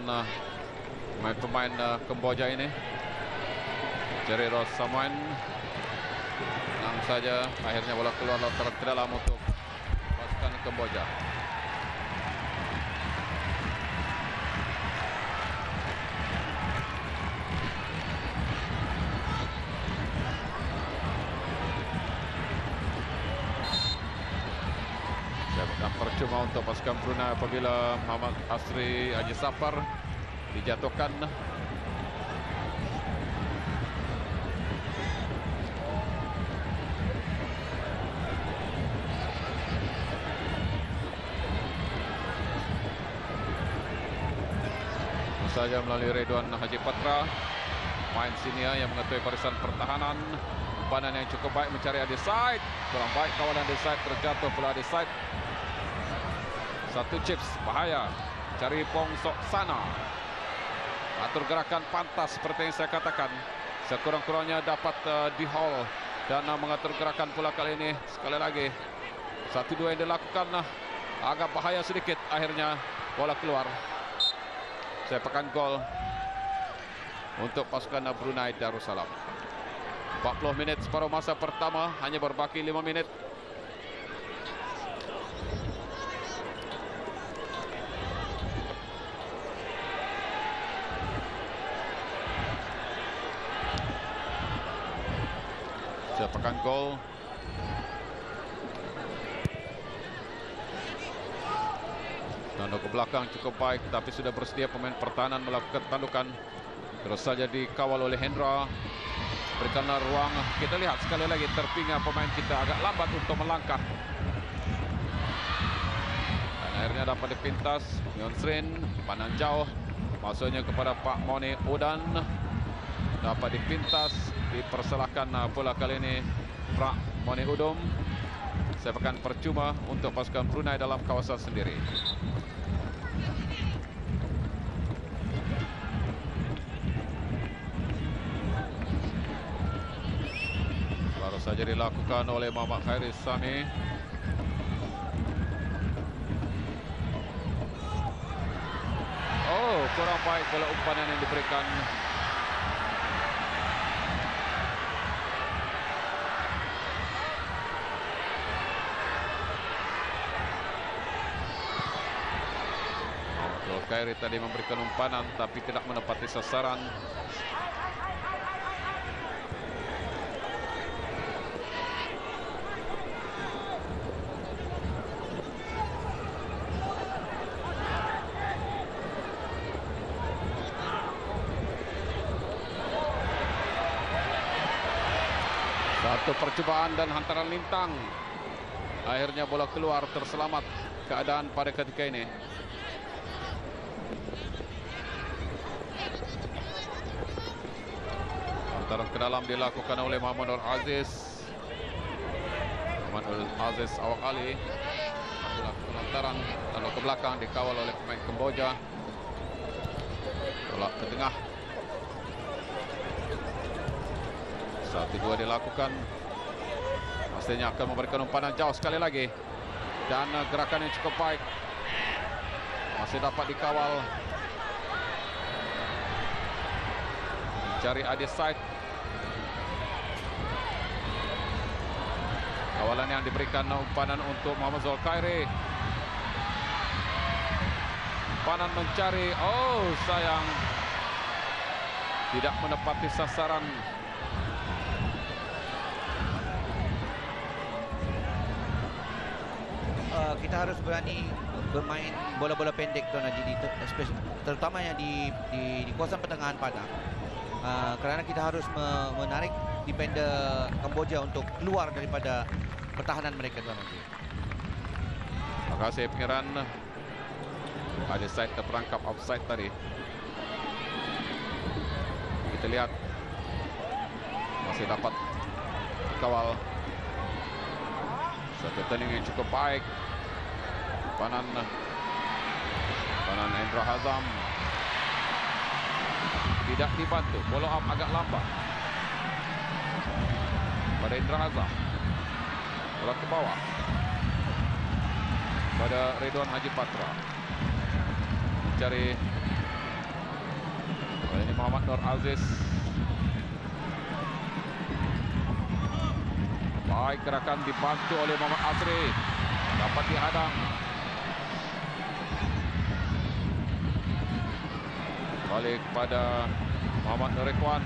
pemain-pemain Kemboja ini. Jerry Rosaman. Tenang saja. Akhirnya bola keluar lontaran ke dalam untuk pasukan Kemboja. Percuma untuk pasukan Brunei apabila Muhammad Asri Haji Safar dijatuhkan. Saja melalui Ridwan Haji Patra, main senior yang mengetahui barisan pertahanan. Umpanan yang cukup baik mencari Adi Said. Kurang baik kawalan Adi Said, terjatuh pula Adi Said. Satu chips, bahaya. Cari Pong Sok Sana. Atur gerakan pantas seperti yang saya katakan. Sekurang-kurangnya dapat di hall dan mengatur gerakan pula kali ini. Sekali lagi 1-2 yang dilakukan agak bahaya sedikit. Akhirnya bola keluar. Sepakan gol untuk pasukan Brunei Darussalam. 40 menit separuh masa pertama, hanya berbaki 5 menit. Sepakan gol. Tanduk ke belakang cukup baik, tapi sudah bersedia pemain pertahanan melakukan tandukan. Terus saja dikawal oleh Hendra. Berikanlah ruang. Kita lihat sekali lagi terpinga pemain kita agak lambat untuk melangkah. Dan akhirnya dapat dipintas. Nyon Srin, pandang jauh. Masuknya kepada Pak Moni Udan. Dapat dipintas. Dipersalahkan pula kali ini Pak Moni Udum. sepakan percuma untuk pasukan Brunei dalam kawasan sendiri. Baru saja dilakukan oleh Muhammad Khairis Sami. Oh, kurang baik bola umpan yang diberikan. Khairi tadi memberikan umpanan tapi tidak menepati sasaran. Satu percobaan dan hantaran lintang. Akhirnya bola keluar, terselamat keadaan pada ketika ini. Hantaran ke dalam dilakukan oleh Muhammad Nur Aziz. Muhammad Nur Aziz awak kali dilakukan hantaran lalu ke belakang, dikawal oleh pemain Kamboja. Tolak ke tengah. 1-2 dilakukan. Pastinya akan memberikan umpanan jauh sekali lagi. Dan gerakan yang cukup baik. Masih dapat dikawal. Cari Adi Said. Kawalan yang diberikan umpanan untuk Muhammad Zulkhairi. Umpanan mencari. Oh, sayang. Tidak menepati sasaran. Kita harus berani bermain bola-bola pendek, Tuan Haji, terutamanya di kawasan pertengahan padang. Kerana kita harus menarik defender Kamboja untuk keluar daripada pertahanan mereka, Tuan Haji. Terima kasih pengiran. Adi Said terperangkap offside tadi. Kita lihat masih dapat kawal. Satu turning yang cukup baik. Panan Indra Hazam tidak dibantu. Follow up agak lambat pada Indra Hazam. Bola ke bawah pada Ridwan Haji Patra. Mencari ini Muhammad Nur Aziz. Baik, gerakan dibantu oleh Muhammad Asri. Dapat dihadang. Balik pada Muhammad Nur Ikhwan.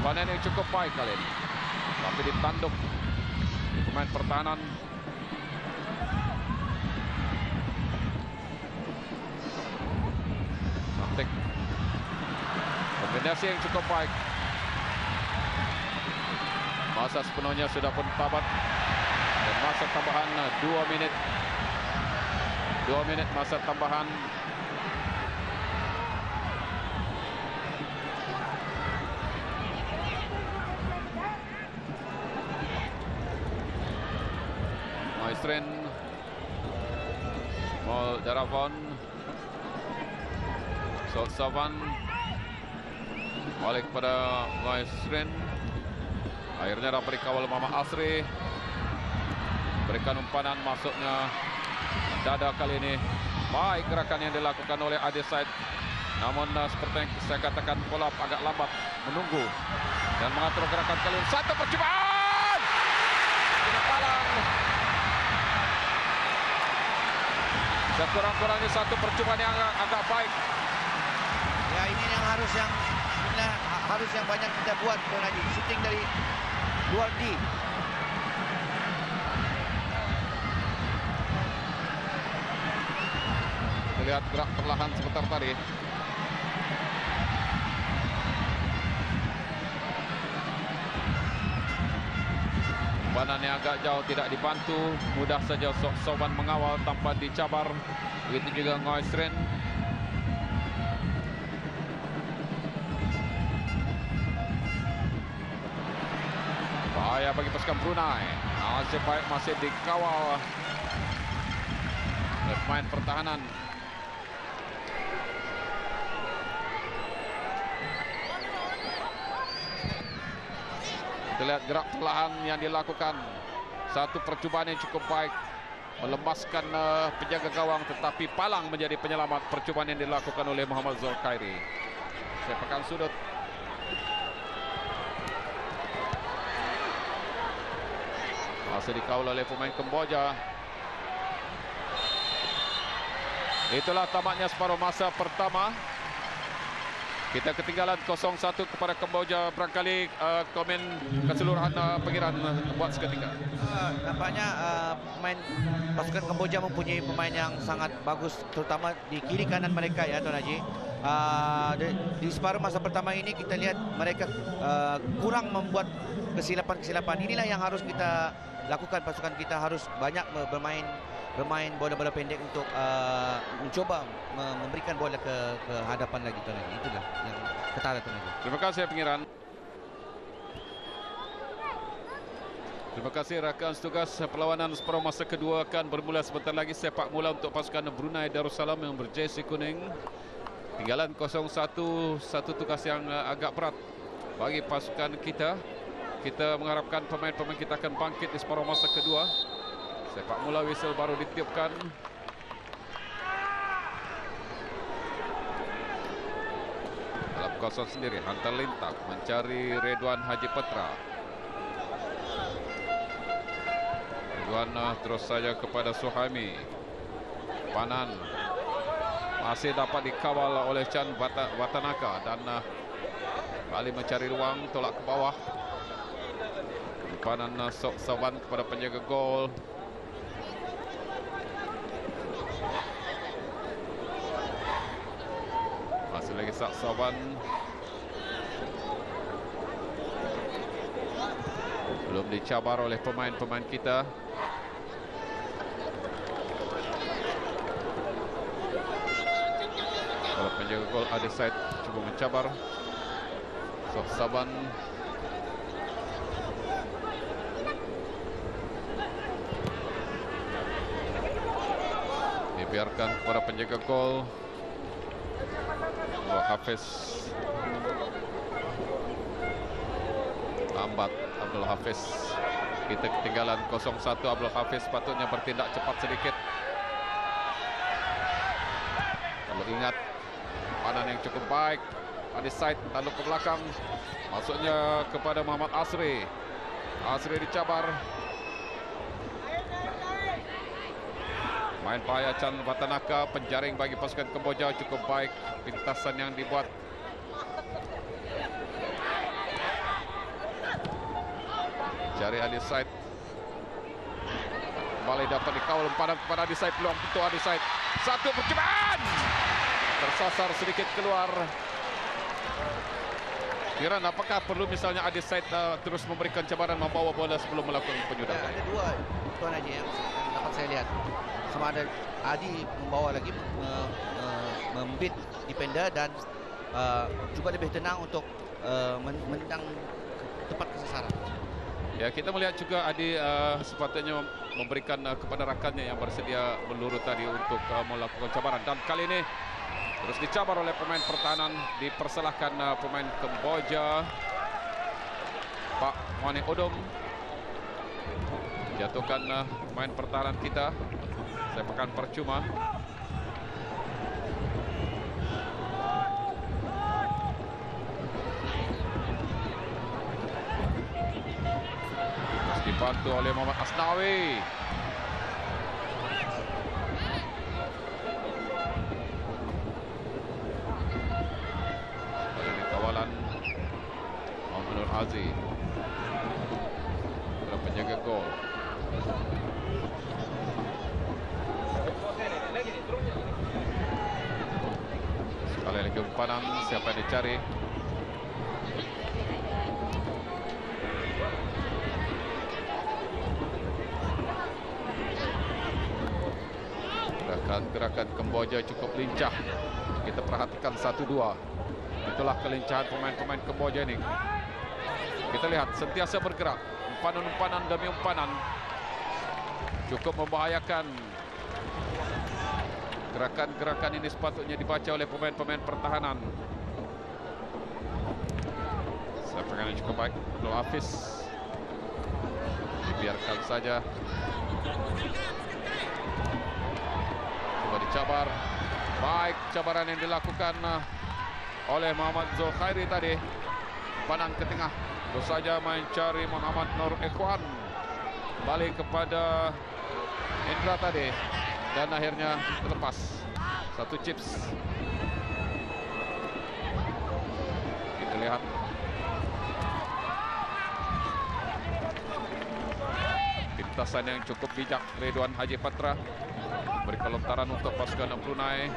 Panen yang cukup baik kali ini. Tapi ditanduk pemain pertahanan. Nantik. Kombinasi yang cukup baik. Masa sepenuhnya sudah pun tamat. Dan masa tambahan 2 menit. 2 menit masa tambahan. Maestrin. Mol Daravon. Sosavan. Balik pada Maestrin. Akhirnya dapat dikawal Muhammad Asri. Berikan umpanan, masuknya dada kali ini. Baik gerakan yang dilakukan oleh Adi Said. Namun seperti yang saya katakan, bola agak lambat menunggu dan mengatur gerakan kali ini. Satu percobaan. Palang. Sekurang-kurangnya satu percobaan yang agak baik. Ya, ini yang harus yang banyak kita buat, Tuan Haji. Shooting dari luar D. Lihat gerak perlahan sebentar tadi. Umpan yang agak jauh tidak dibantu. Mudah saja Soban mengawal tanpa dicabar. Begitu juga Ngoisren. Bahaya Bahaya bagi pasukan Brunei. Nasib baik masih dikawal oleh pemain pertahanan. Kita lihat gerak perlahan yang dilakukan. Satu percubaan yang cukup baik. Melepaskan penjaga gawang, tetapi palang menjadi penyelamat percubaan yang dilakukan oleh Muhammad Zulkhairi. Sepakan sudut. Masih dikawal oleh pemain Kamboja. Itulah tamatnya separuh masa pertama. Kita ketinggalan 0-1 kepada Kamboja. Barangkali komen keseluruhan pengiran buat seketika. Nampaknya pemain pasukan Kamboja mempunyai pemain yang sangat bagus, terutama di kiri kanan mereka ya Tuan Haji. Di separuh masa pertama ini kita lihat mereka kurang membuat kesilapan-kesilapan. Inilah yang harus kita lakukan. Pasukan kita harus banyak bermain bola-bola pendek untuk mencoba memberikan bola ke hadapan lagi Tuan Haji. Itulah yang ketara Tuan Haji. Terima kasih pengiran. Terima kasih rakan setugas. Perlawanan separuh masa kedua akan bermula sebentar lagi. Sepak mula untuk pasukan Brunei Darussalam yang berjersey kuning. Tinggalan 0-1, satu tugas yang agak berat bagi pasukan kita. Kita mengharapkan pemain-pemain kita akan bangkit di separuh masa kedua. Sepak mula whistle baru ditiupkan. Dalam kosong sendiri, hantar lintak mencari Redwan Haji Petra. Redwan terus saja kepada Suhaimi. Panan masih dapat dikawal oleh Chan Watanaka dan kembali mencari ruang, tolak ke bawah. Panan Sok Sawan kepada penjaga gol. Masih lagi Sok Sawan. Belum dicabar oleh pemain-pemain kita. Kalau penjaga gol Adesaid cuba mencabar. Sok Sawan. Dibiarkan kepada penjaga gol Abdul Hafiz. Lambat Abdul Hafiz. Kita ketinggalan 0-1. Abdul Hafiz patutnya bertindak cepat sedikit. Kalau ingat, panan yang cukup baik. Adesaid tanduk ke belakang. Masuknya kepada Muhammad Asri. Asri dicabar. Main bahaya Chan Watanaka, penjaring bagi pasukan Kamboja cukup baik. Pintasan yang dibuat. Cari Adesaid. Kembali dapat dikawal umpan kepada Adesaid. Peluang untuk Adesaid. Satu percobaan. Tersasar sedikit keluar. Kiran, apakah perlu misalnya Adesaid terus memberikan cabaran membawa bola sebelum melakukan penyudahan? Ada dua Tuan Haji yang dapat saya lihat. Sama ada Adi membawa lagi membit defender dan juga lebih tenang untuk menendang tepat ke sasaran. Ya, kita melihat juga Adi sepatutnya memberikan kepada rakannya yang bersedia melurut tadi untuk melakukan cabaran. Dan kali ini terus dicabar oleh pemain pertahanan, dipersalahkan pemain Kamboja, Pak Mwane Odom. Jatuhkan pemain pertahanan kita. Sepakan percuma. Dibantu oleh Muhammad Asnawi. Ada di kawalan Muhammad Nur Aziz. Penjaga gol. Sekali lagi umpanan, siapa yang dicari? Gerakan Kamboja cukup lincah. Kita perhatikan 1-2. Itulah kelincahan pemain-pemain Kamboja ini. Kita lihat sentiasa bergerak. Umpanan demi umpanan. Cukup membahayakan. Gerakan-gerakan ini sepatutnya dibaca oleh pemain-pemain pertahanan. Serangan yang cukup baik Abdul Hafiz. Dibiarkan saja. Coba dicabar. Baik cabaran yang dilakukan oleh Muhammad Zulkhairi tadi. Panan ke tengah. Terus saja mencari Muhammad Nur Ikhwan. Balik kepada Indra tadi. Dan akhirnya terlepas. Satu chips. Kita lihat. Pintasan yang cukup bijak Ridwan Haji Patra. Berikan lontaran untuk pasukan Brunei.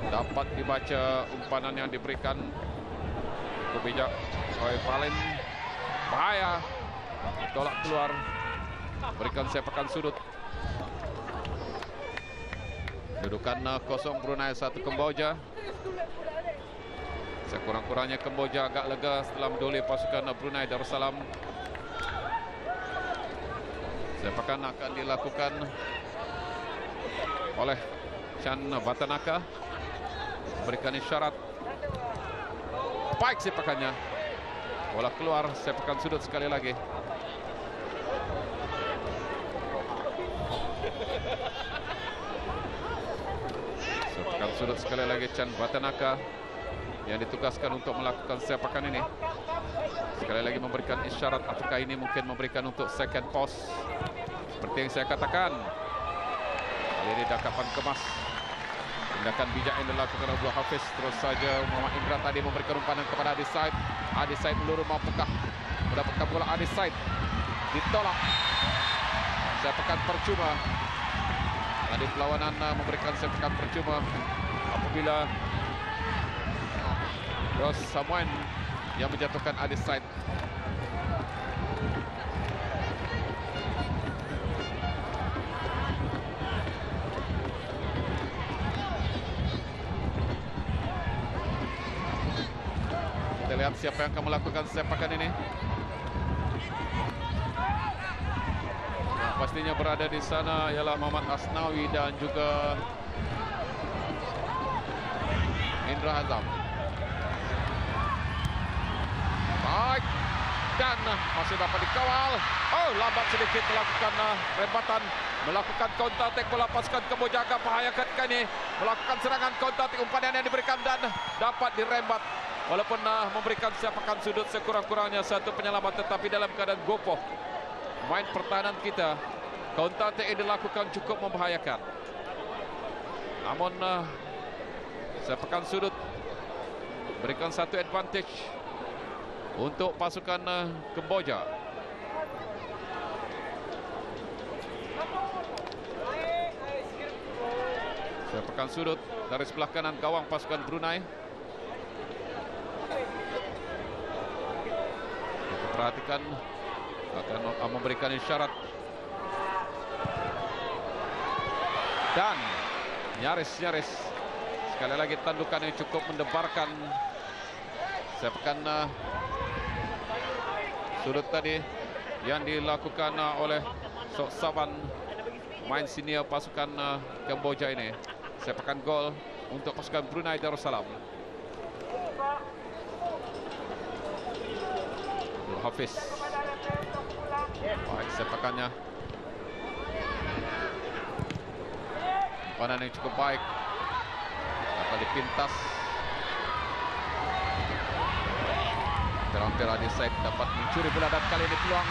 Dapat dibaca umpanan yang diberikan. Cukup bijak oleh Valen. Bahaya. Tolak keluar. Berikan sepakan sudut. Dudukan kosong Brunei 1 Kamboja. Sekurang-kurangnya Kamboja agak lega setelah mendoleh pasukan Brunei Darussalam. Sepakan akan dilakukan oleh Chan Batanaka. Berikan isyarat. Baik sepakannya. Bola keluar, sepakan sudut sekali lagi. Sepakan sudut sekali lagi Chan Batanaka yang ditugaskan untuk melakukan sepakan ini. Sekali lagi memberikan isyarat, apakah ini mungkin memberikan untuk second post. Seperti yang saya katakan, kali ini dakapan kemas. Tindakan bijak yang dilakukan Abdul Hafiz. Terus saja Muhammad Indra tadi memberikan umpanan kepada Adi Said. Adi Said meluru, mampukah mendapatkan bola? Adi Said ditolak. Sepakan percuma. Tadi perlawanan memberikan sepakan percuma apabila Ros Samuel yang menjatuhkan Adi Said. Kita lihat siapa yang akan melakukan sepakan ini. Pastinya berada di sana ialah Muhammad Asnawi dan juga Indra Azam. Baik, dan masih dapat dikawal. Oh, lambat sedikit melakukan rembatan, melakukan counter attack bola pasukan Kamboja. Agak bahayakan ini melakukan serangan counter attack, umpan yang diberikan dan dapat dirembat. Walaupun memberikan sepakan sudut sekurang-kurangnya satu penyelamat, tetapi dalam keadaan gopoh. Main pertahanan kita, counter attack yang dilakukan cukup membahayakan. Namun sepakan sudut berikan satu advantage untuk pasukan Kamboja. Sepakan sudut dari sebelah kanan gawang pasukan Brunei. Kita perhatikan akan memberikan isyarat. Dan nyaris sekali lagi tandukan yang cukup mendebarkan. Sepakan sudut tadi yang dilakukan oleh Sok Saban, main senior pasukan Kamboja ini. Sepakan gol untuk pasukan Brunei Darussalam. Abdul Hafiz. Baik sepakannya. Panan yang cukup baik. Dapat dipintas. Hampir Adi Said dapat mencuri bola dan kali ini peluang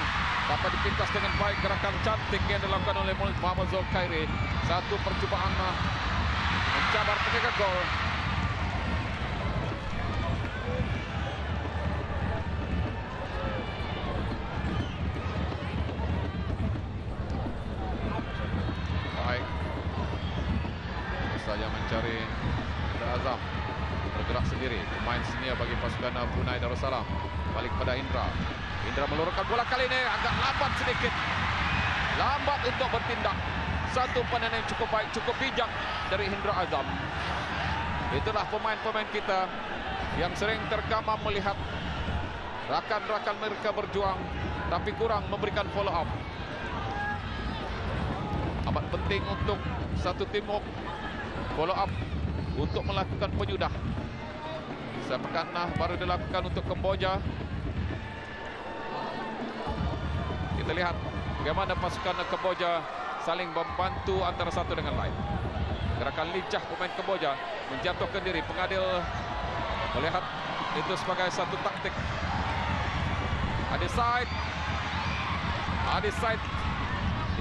dapat dipintas dengan baik. Gerakan cantik yang dilakukan oleh Muhammad Zulkhairi. Satu percobaan mencabar penjaga gol. Baik. Saja mencari Indra Azam. Bergerak sendiri, pemain senior bagi pasukan Brunei Darussalam. Balik pada Indra. Indra meluruskan bola kali ini agak lambat sedikit. Lambat untuk bertindak. Satu panen yang cukup baik, cukup bijak dari Indra Azam. Itulah pemain-pemain kita yang sering tergamam melihat Rakan-rakan mereka berjuang tapi kurang memberikan follow up. Amat penting untuk satu teamwork follow up untuk melakukan penyudah. Sepekan baru dilakukan untuk Kamboja. Kita lihat bagaimana pasukan Kamboja saling membantu antara satu dengan lain. Gerakan lincah pemain Kamboja menjatuhkan diri. Pengadil melihat itu sebagai satu taktik. Adi Said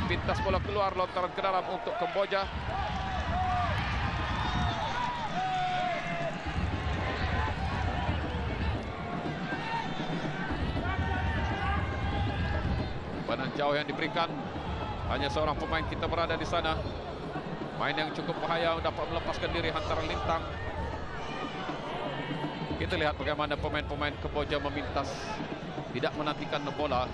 pintas bola keluar, lontaran ke dalam untuk Kamboja. Panang jauh yang diberikan, hanya seorang pemain kita berada di sana. Main yang cukup bahaya, dapat melepaskan diri hantaran lintang. Kita lihat bagaimana pemain-pemain Kamboja memintas, tidak menantikan bola.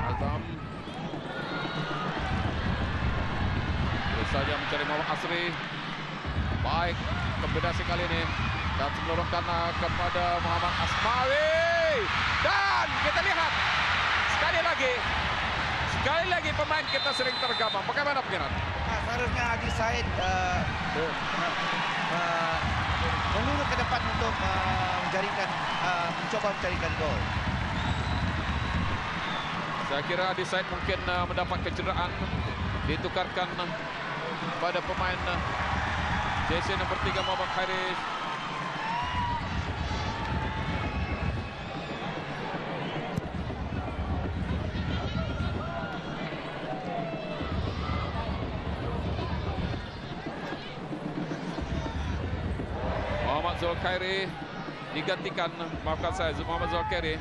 Azam terus saja mencari Muhammad Asri. Baik kombinasi kali ini dan menurunkan kepada Muhammad Asmawi. Dan kita lihat sekali lagi pemain kita sering tergabung. Bagaimana pengiran? Seharusnya Adi Said melurus ke depan untuk mencoba mencarikan gol. Saya kira Adi Said mungkin mendapat kecederaan, ditukarkan pada pemain jersey nomor 3 Muhammad Khairi. Zulkhairi digantikan, maafkan saya, Muhammad Zulkhairi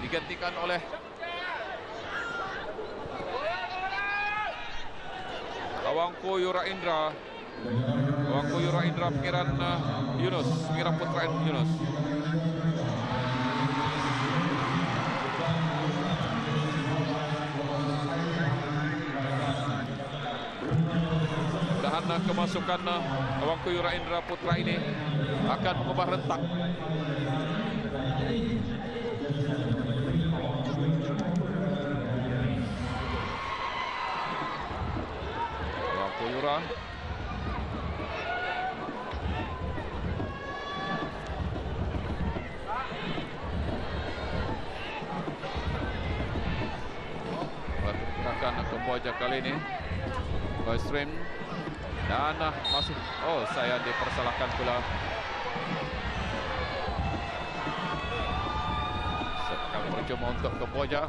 digantikan oleh Wangko Yura Indra. Wangko Yura Indra pengiran Yunus, pengiran putra Yunus. Kemasukan Wangko Yura Indra putra ini akan mengubah rentak. Wangko Yura gerakan Kamboja kali ini Stream dan masih saya dipersalahkan pula. Sekarang percuma untuk Kamboja.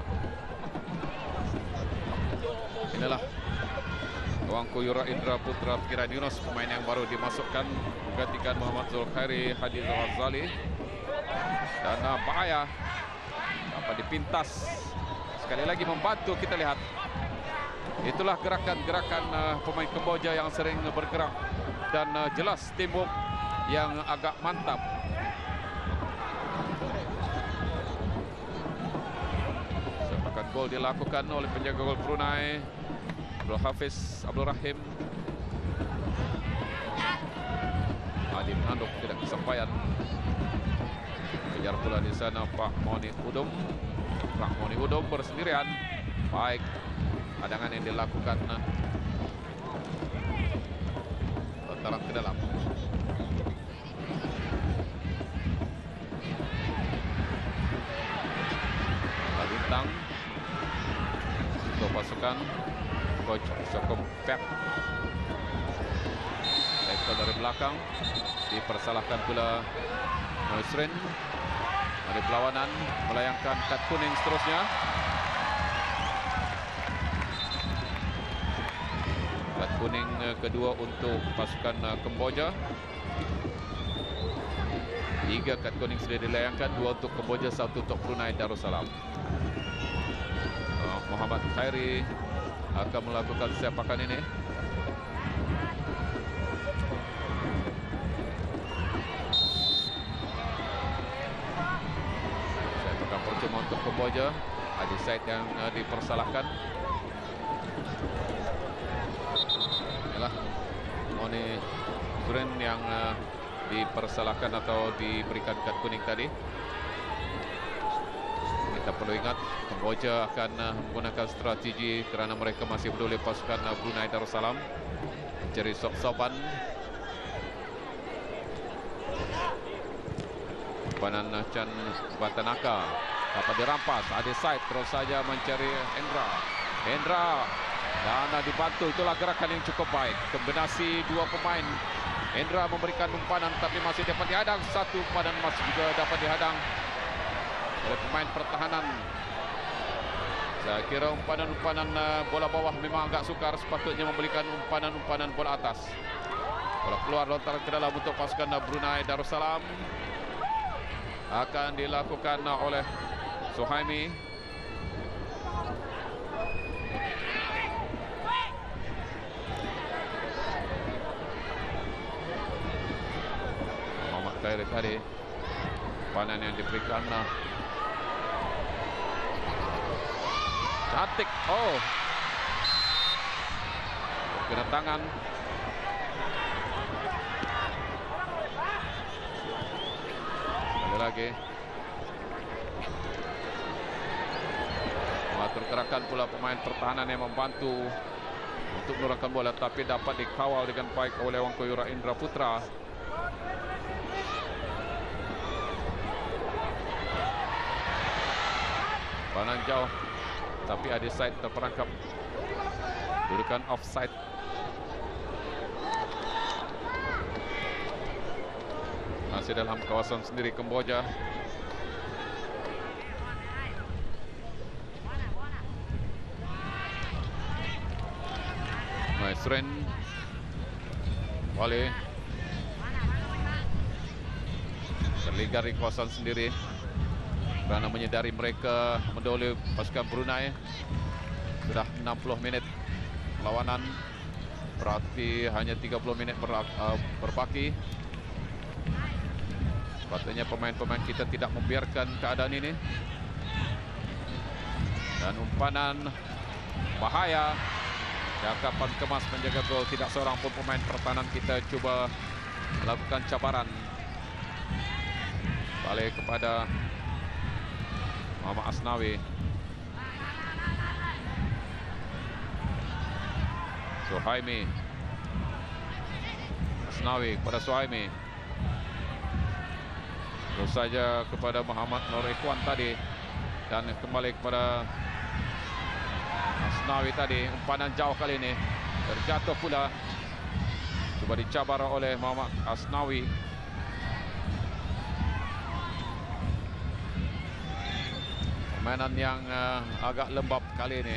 Inilah Wangko Yura Indra putra pengiran Yunus, pemain yang baru dimasukkan menggantikan Muhammad Zulkhairi Hadi Zawazali. Dan bahaya dapat dipintas, sekali lagi membantu. Kita lihat itulah gerakan-gerakan pemain Kamboja yang sering bergerak dan jelas teamwork yang agak mantap. Sepakat gol dilakukan oleh penjaga gol Brunei Abdul Hafiz Abdul Rahim. Adi Menanduk tidak kesampaian. Kejar pula di sana Pak Moni Udom. Pak Moni Udom bersendirian. Baik hadangan yang dilakukan, lontaran ke dalam. Bintang untuk pasukan coach Sokom Pek. Tackle dari belakang, dipersalahkan pula Nosrin. Dari perlawanan melayangkan kad kuning seterusnya. Kuning kedua untuk pasukan Kamboja. 3 kad kuning sudah dilayangkan, 2 untuk Kamboja, 1 untuk Brunei Darussalam. Muhammad Khairi akan melakukan sepakan ini. Sepakan percuma untuk Kamboja. Adi Said yang dipersalahkan. Moni Maisren yang dipersalahkan atau diberikan kad kuning tadi. Kita perlu ingat Kamboja akan menggunakan strategi kerana mereka masih peduli pasukan Brunei Darussalam mencari sop-sopan. Panan Chan Batanaka dapat dirampas. Adi Said terus saja mencari Hendra dan dibantu. Itulah gerakan yang cukup baik. Kombinasi dua pemain. Hendra memberikan umpanan tapi masih dapat dihadang. Satu umpanan masih juga dapat dihadang oleh pemain pertahanan. Saya kira umpanan-umpanan bola bawah memang agak sukar. Sepatutnya memberikan umpanan-umpanan bola atas. Bola keluar lontaran ke dalam untuk pasukan Brunei Darussalam. Akan dilakukan oleh Suhaimi. Muhammad Khairi tadi. Panan yang diberikan. Cantik. Oh. Kena tangan. Lagi mengatur gerakan pula pemain pertahanan yang membantu untuk menurunkan bola, tapi dapat dikawal dengan baik oleh Wangkoyura Indra Putra. Panan jauh tapi Adi Said terperangkap. Dudukan offside. Masih dalam kawasan sendiri Kamboja. Maisren boleh terlingkar di kawasan sendiri kerana menyedari mereka mendahului pasukan Brunei. Sudah 60 minit perlawanan, berarti hanya 30 minit berbaki. Sepatutnya pemain-pemain kita tidak membiarkan keadaan ini. Dan umpanan bahaya. Jangkapan kemas menjaga gol. Tidak seorang pun pemain pertahanan kita cuba melakukan cabaran. Balik kepada Muhammad Asnawi. Suhaimi. Asnawi kepada Suhaimi. Terus saja kepada Muhammad Nur Ikhwan tadi. Dan kembali kepada Asnawi tadi. Umpanan jauh kali ini. Terjatuh pula. Cuba dicabar oleh Muhammad Asnawi. Permainan yang agak lembab kali ini.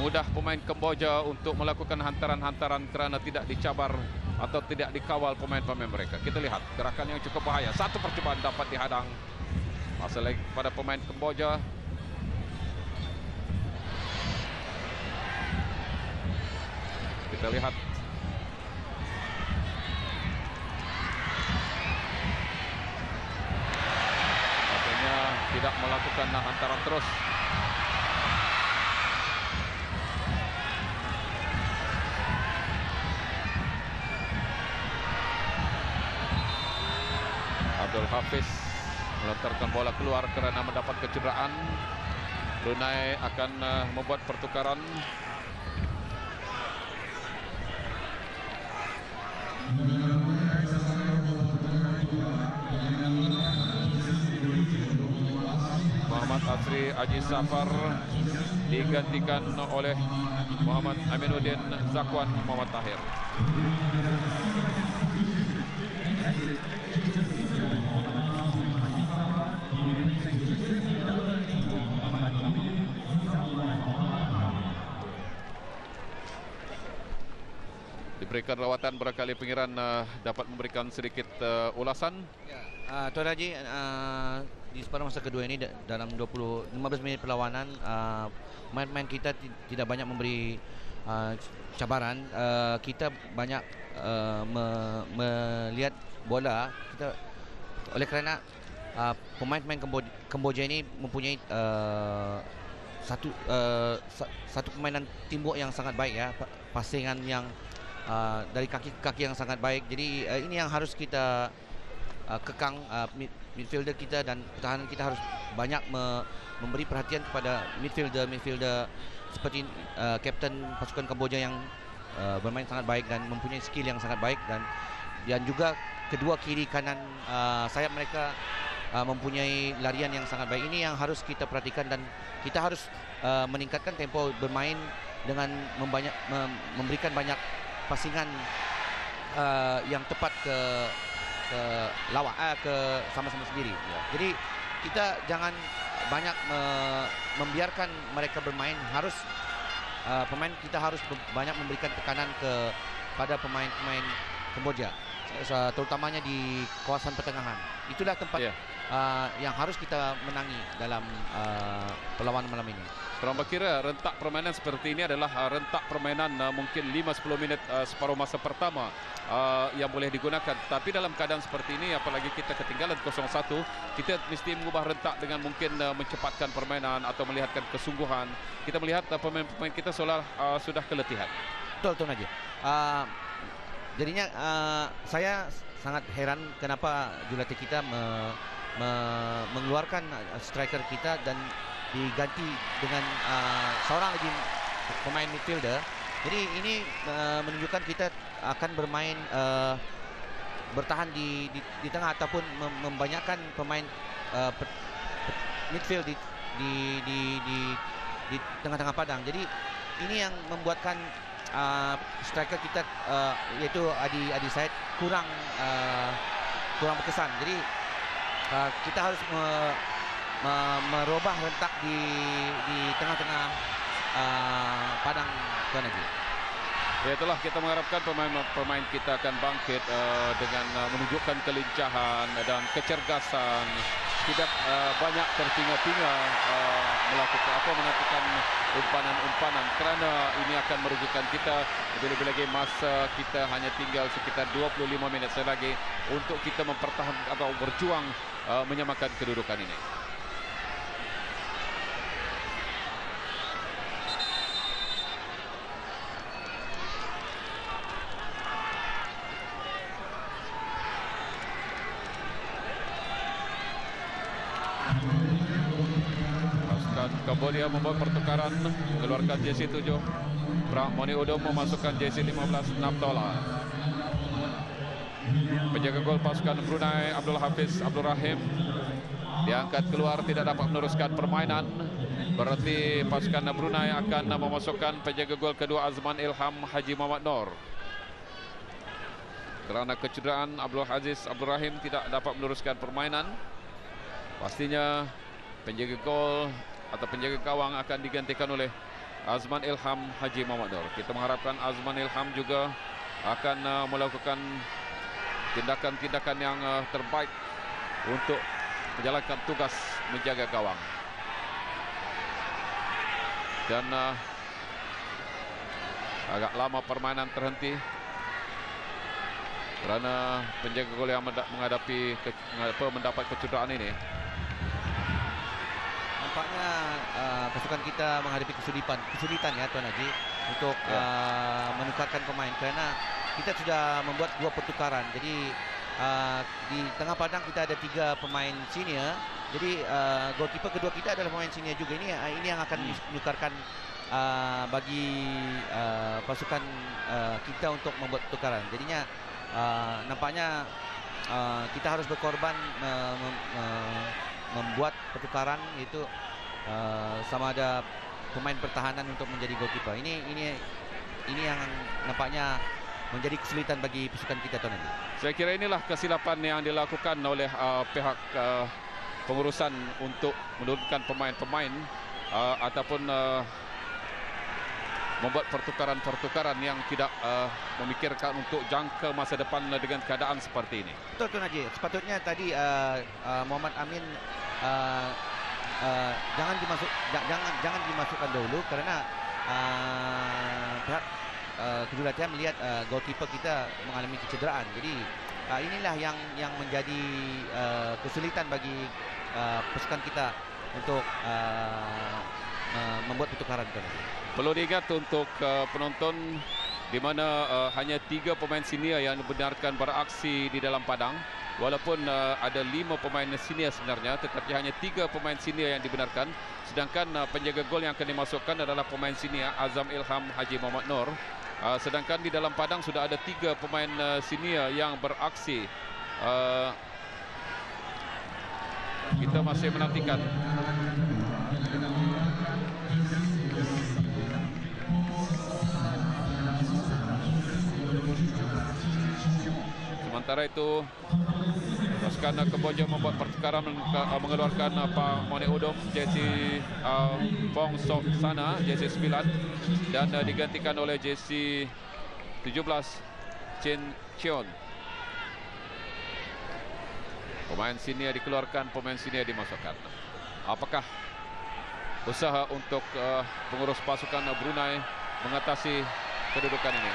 Mudah pemain Kamboja untuk melakukan hantaran-hantaran kerana tidak dicabar atau tidak dikawal pemain-pemain mereka. Kita lihat gerakan yang cukup bahaya. Satu percobaan dapat dihadang. Masih lagi pada pemain Kamboja. Kita lihat. Artinya tidak melakukan hantaran terus. Abdul Hafiz melontarkan bola keluar kerana mendapat kecederaan. Brunei akan membuat pertukaran. Muhammad Asri Aji Safar digantikan oleh Muhammad Aminuddin Zakwan Muhammad Tahir. Diberikan rawatan, barangkali pengiran dapat memberikan sedikit ulasan. Ya, Tuan Haji, di separuh masa kedua ini dalam 15 minit perlawanan, pemain-pemain kita tidak banyak memberi cabaran. Kita banyak melihat bola kita oleh kerana pemain-pemain Kemboja ini mempunyai satu permainan teamwork yang sangat baik ya, pasingan yang dari kaki ke kaki yang sangat baik. Jadi ini yang harus kita kekang, midfielder kita dan pertahanan kita harus banyak memberi perhatian kepada midfielder seperti kapten pasukan Kamboja yang bermain sangat baik dan mempunyai skill yang sangat baik, dan juga kedua kiri kanan sayap mereka mempunyai larian yang sangat baik. Ini yang harus kita perhatikan dan kita harus meningkatkan tempo bermain dengan memberikan banyak pasingan yang tepat ke lawak, ke sama-sama sendiri. Jadi kita jangan banyak membiarkan mereka bermain. Harus pemain kita harus banyak memberikan tekanan kepada pemain-pemain Kamboja, terutamanya di kawasan pertengahan. Itulah tempat yang harus kita menangi dalam perlawanan malam ini. Korang berkira rentak permainan seperti ini adalah rentak permainan mungkin 5-10 minit separuh masa pertama yang boleh digunakan. Tapi dalam keadaan seperti ini, apalagi kita ketinggalan 0-1, kita mesti mengubah rentak dengan mungkin mencepatkan permainan atau melihatkan kesungguhan. Kita melihat pemain-pemain kita seolah sudah keletihan. Betul Najib. Jadinya saya sangat heran kenapa jurulatih kita mengeluarkan striker kita dan diganti dengan seorang lagi pemain midfielder. Jadi ini menunjukkan kita akan bermain bertahan di tengah ataupun membanyakkan pemain midfield di tengah-tengah padang. Jadi ini yang membuatkan striker kita yaitu Adi Said kurang berkesan. Jadi kita harus merubah rentak di tengah-tengah padang, Tuan Haji. Ya, itulah kita mengharapkan pemain kita akan bangkit dengan menunjukkan kelincahan dan kecergasan, tidak banyak tertinggal-tinggal menentukan umpanan-umpanan, kerana ini akan merugikan kita. Lebih-lebih lagi masa kita hanya tinggal sekitar 25 minit lagi untuk kita mempertahankan atau berjuang menyamakan kedudukan ini. Kamboja membuat pertukaran, mengeluarkan jersey 7. Moni Udom memasukkan jersey 15, Nabtola. Penjaga gol pasukan Brunei, Abdul Hafiz Abdul Rahim, diangkat keluar, tidak dapat meneruskan permainan. Berarti pasukan Brunei akan memasukkan penjaga gol kedua, Azman Ilham Haji Muhammad Nur. Kerana kecederaan, Abdul Aziz Abdul Rahim tidak dapat meneruskan permainan. Pastinya penjaga gol atau penjaga gawang akan digantikan oleh Azman Ilham Haji Muhammad Nur. Kita mengharapkan Azman Ilham juga akan melakukan tindakan-tindakan yang terbaik untuk menjalankan tugas menjaga gawang. Dan agak lama permainan terhenti kerana penjaga gol yang mendapat kecederaan ini. Nampaknya pasukan kita menghadapi kesulitan ya Tuan Haji untuk menukarkan pemain, kerana kita sudah membuat 2 pertukaran. Jadi di tengah padang kita ada 3 pemain senior. Jadi goalkeeper kedua kita adalah pemain senior juga. Ini yang akan menukarkan bagi pasukan kita untuk membuat pertukaran. Jadinya nampaknya kita harus berkorban membuat pertukaran, itu sama ada pemain pertahanan untuk menjadi goalkeeper. Ini yang nampaknya menjadi kesulitan bagi pasukan kita Tuan Haji. Saya kira inilah kesilapan yang dilakukan oleh pihak pengurusan untuk menurunkan pemain-pemain ataupun membuat pertukaran-pertukaran yang tidak memikirkan untuk jangka masa depan dengan keadaan seperti ini. Betul Tuan Haji. Sepatutnya tadi Muhammad Amin jangan dimasukkan dahulu, kerana pihak kejurulatih melihat goalkeeper kita mengalami kecederaan. Jadi inilah yang menjadi kesulitan bagi pasukan kita untuk membuat pertukaran. Perlu diingat untuk penonton di mana hanya 3 pemain senior yang dibenarkan beraksi di dalam padang. Walaupun ada 5 pemain senior sebenarnya, tetapi hanya 3 pemain senior yang dibenarkan. Sedangkan penjaga gol yang akan dimasukkan adalah pemain senior Azam Ilham Haji Muhammad Nur. Sedangkan di dalam padang sudah ada 3 pemain senior yang beraksi. Kita masih menantikan. Sementara itu pasukan Kamboja membuat pertukaran mengeluarkan Pak Mone Udom jersey Fong Sok Sana jersey 9 dan digantikan oleh jersey 17 Chen Chion. Pemain senior dikeluarkan, pemain senior dimasukkan. Apakah usaha untuk pengurus pasukan Brunei mengatasi kedudukan ini?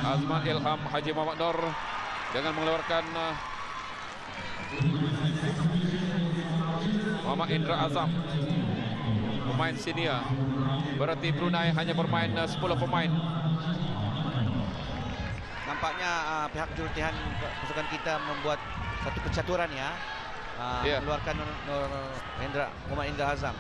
Azman Ilham Haji Muhammad Nur dengan mengeluarkan Muhammad Indra Azam, pemain senior. Berarti Brunei hanya bermain 10 pemain. Nampaknya pihak jurutihan pasukan kita membuat satu kecaturan ya, mengeluarkan Muhammad Indra Azam.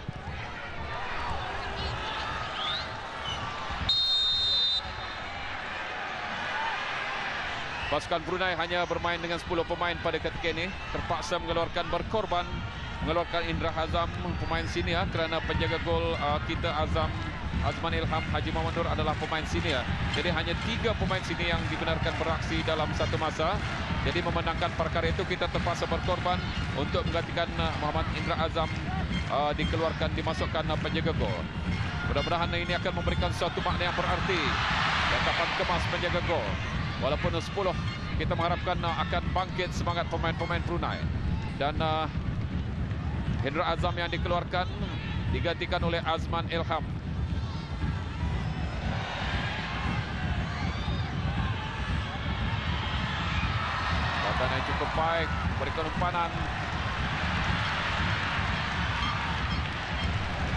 Pasukan Brunei hanya bermain dengan 10 pemain pada ketika ini. Terpaksa berkorban mengeluarkan Indra Azam, pemain senior, kerana penjaga gol kita Azman Ilham Haji Muhammad Nur adalah pemain senior. Jadi hanya 3 pemain senior yang dibenarkan beraksi dalam satu masa. Jadi memenangkan perkara itu kita terpaksa berkorban untuk menggantikan Muhammad Indra Azam dikeluarkan, dimasukkan penjaga gol. Mudah-mudahan ini akan memberikan suatu makna yang berarti dan dapat kemas penjaga gol. Walaupun 10, kita mengharapkan akan bangkit semangat pemain-pemain Brunei. Dan Indra Azam yang dikeluarkan digantikan oleh Azman Ilham. Badan yang cukup baik, berikan umpanan.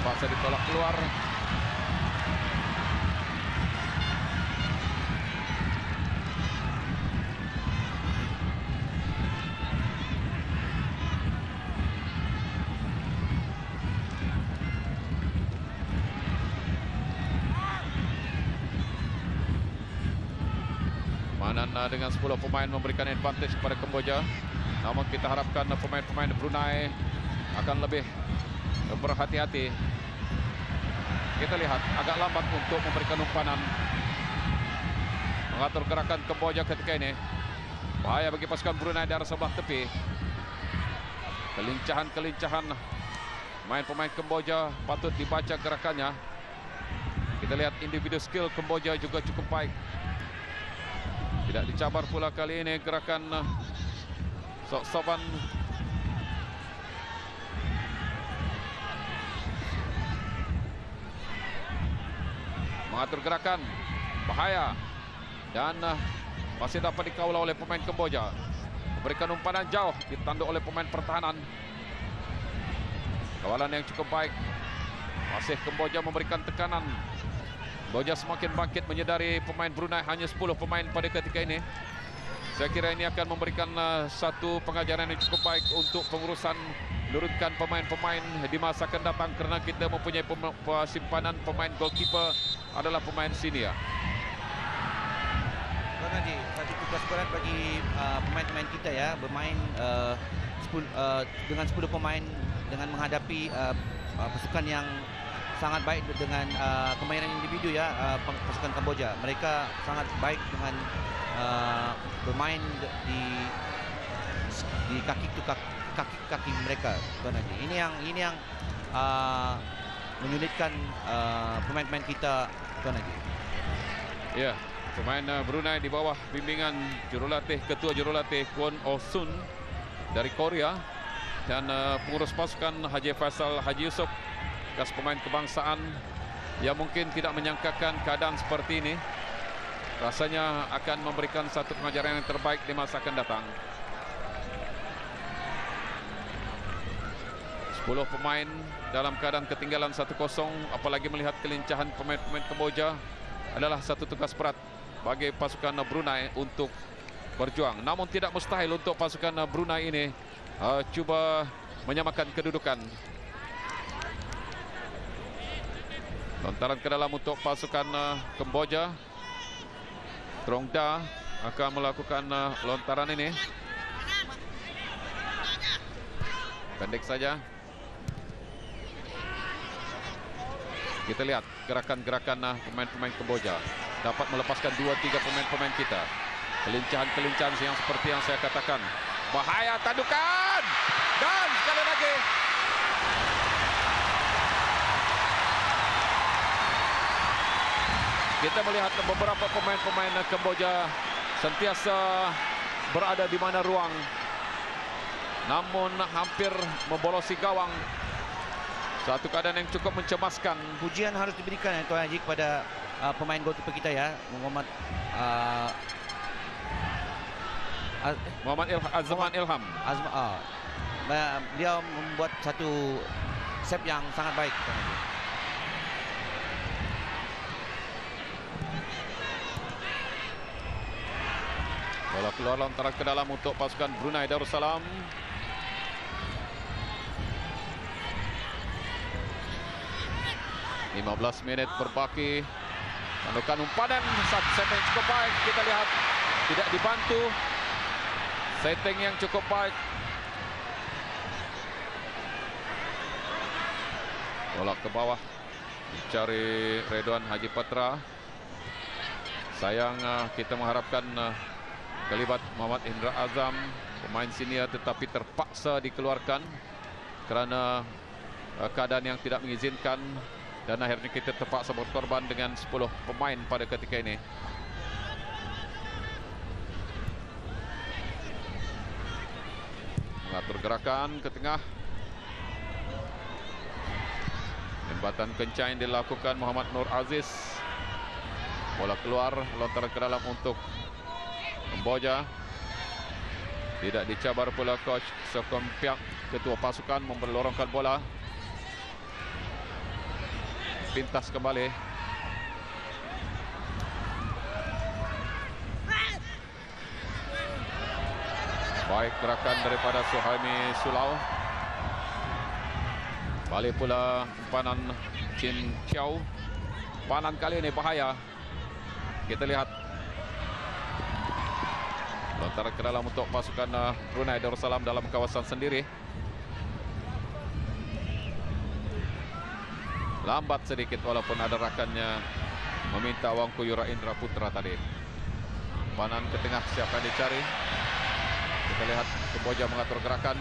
Paksa ditolak keluar. Dengan 10 pemain memberikan advantage kepada Kamboja. Namun kita harapkan pemain-pemain Brunei akan lebih berhati-hati. Kita lihat agak lambat untuk memberikan umpanan. Mengatur gerakan Kamboja ketika ini. Bahaya bagi pasukan Brunei dari sebelah tepi. Kelincahan pemain-pemain Kamboja patut dibaca gerakannya. Kita lihat individu skill Kamboja juga cukup baik. Tidak dicabar pula kali ini gerakan Sok Soban. Mengatur gerakan, bahaya. Dan masih dapat dikawal oleh pemain Kamboja. Memberikan umpanan jauh, ditanduk oleh pemain pertahanan. Kawalan yang cukup baik. Masih Kamboja memberikan tekanan. Kamboja semakin bangkit menyedari pemain Brunei hanya 10 pemain pada ketika ini. Saya kira ini akan memberikan satu pengajaran yang cukup baik untuk pengurusan menurunkan pemain-pemain di masa akan datang, kerana kita mempunyai simpanan pemain goalkeeper adalah pemain senior. Tuan Haji, satu tugas berat bagi pemain-pemain kita ya, bermain dengan 10 pemain dengan menghadapi pasukan yang sangat baik dengan kemahiran individu ya, pasukan Kamboja. Mereka sangat baik dengan bermain di kaki mereka, Tuan Haji. Ini yang menyulitkan pemain-pemain kita, Tuan Haji. Ya, pemain Brunei di bawah bimbingan ketua jurulatih Kwon Oh Sun dari Korea dan pengurus pasukan Haji Faisal Haji Yusof, bekas pemain kebangsaan yang mungkin tidak menyangkakan keadaan seperti ini. Rasanya akan memberikan satu pengajaran yang terbaik di masa akan datang. 10 pemain dalam keadaan ketinggalan 1-0, apalagi melihat kelincahan pemain-pemain Kamboja adalah satu tugas berat bagi pasukan Brunei untuk berjuang. Namun tidak mustahil untuk pasukan Brunei ini cuba menyamakan kedudukan. Lontaran ke dalam untuk pasukan Kamboja. Trong Da akan melakukan lontaran ini. Pendek saja. Kita lihat gerakan-gerakan pemain-pemain Kamboja dapat melepaskan 2-3 pemain-pemain kita. Kelincahan-kelincahan yang seperti yang saya katakan. Bahaya, tandukan! Dan sekali lagi kita melihat beberapa pemain-pemain Kamboja sentiasa berada di mana ruang, namun hampir membolosi gawang. Satu keadaan yang cukup mencemaskan. Pujian harus diberikan Tuan Haji kepada pemain goalkeeper kita ya, Muhammad Azman Ilham. Dia membuat satu save yang sangat baik, Tuan Haji. Bola keluar lontaran ke dalam untuk pasukan Brunei Darussalam. .15 menit berbaki. Tandukan umpan, satu setting cukup baik. Kita lihat tidak dibantu. Setting yang cukup baik. Bola ke bawah. Mencari Redwan Haji Patra. Sayang kita mengharapkan kelibat Muhammad Indra Azam, pemain senior, tetapi terpaksa dikeluarkan kerana keadaan yang tidak mengizinkan. Dan akhirnya kita terpaksa berkorban dengan 10 pemain pada ketika ini. Mengatur gerakan ke tengah. Jembatan kencang yang dilakukan Muhammad Nur Aziz. Bola keluar, lontaran ke dalam untuk Kamboja. Tidak dicabar pula coach Sokom Piak, ketua pasukan, memperlorongkan bola. Pintas kembali. Baik gerakan daripada Suhaimi Sulau. Balik pula umpanan Chin Chiao. Umpanan kali ini bahaya. Kita lihat. Lontaran ke dalam untuk pasukan Brunei Darussalam dalam kawasan sendiri. Lambat sedikit walaupun ada rakannya meminta Wangkuyura Indra Putra tadi. Panan ke tengah, siapa yang dicari? Kita lihat Kamboja mengatur gerakan.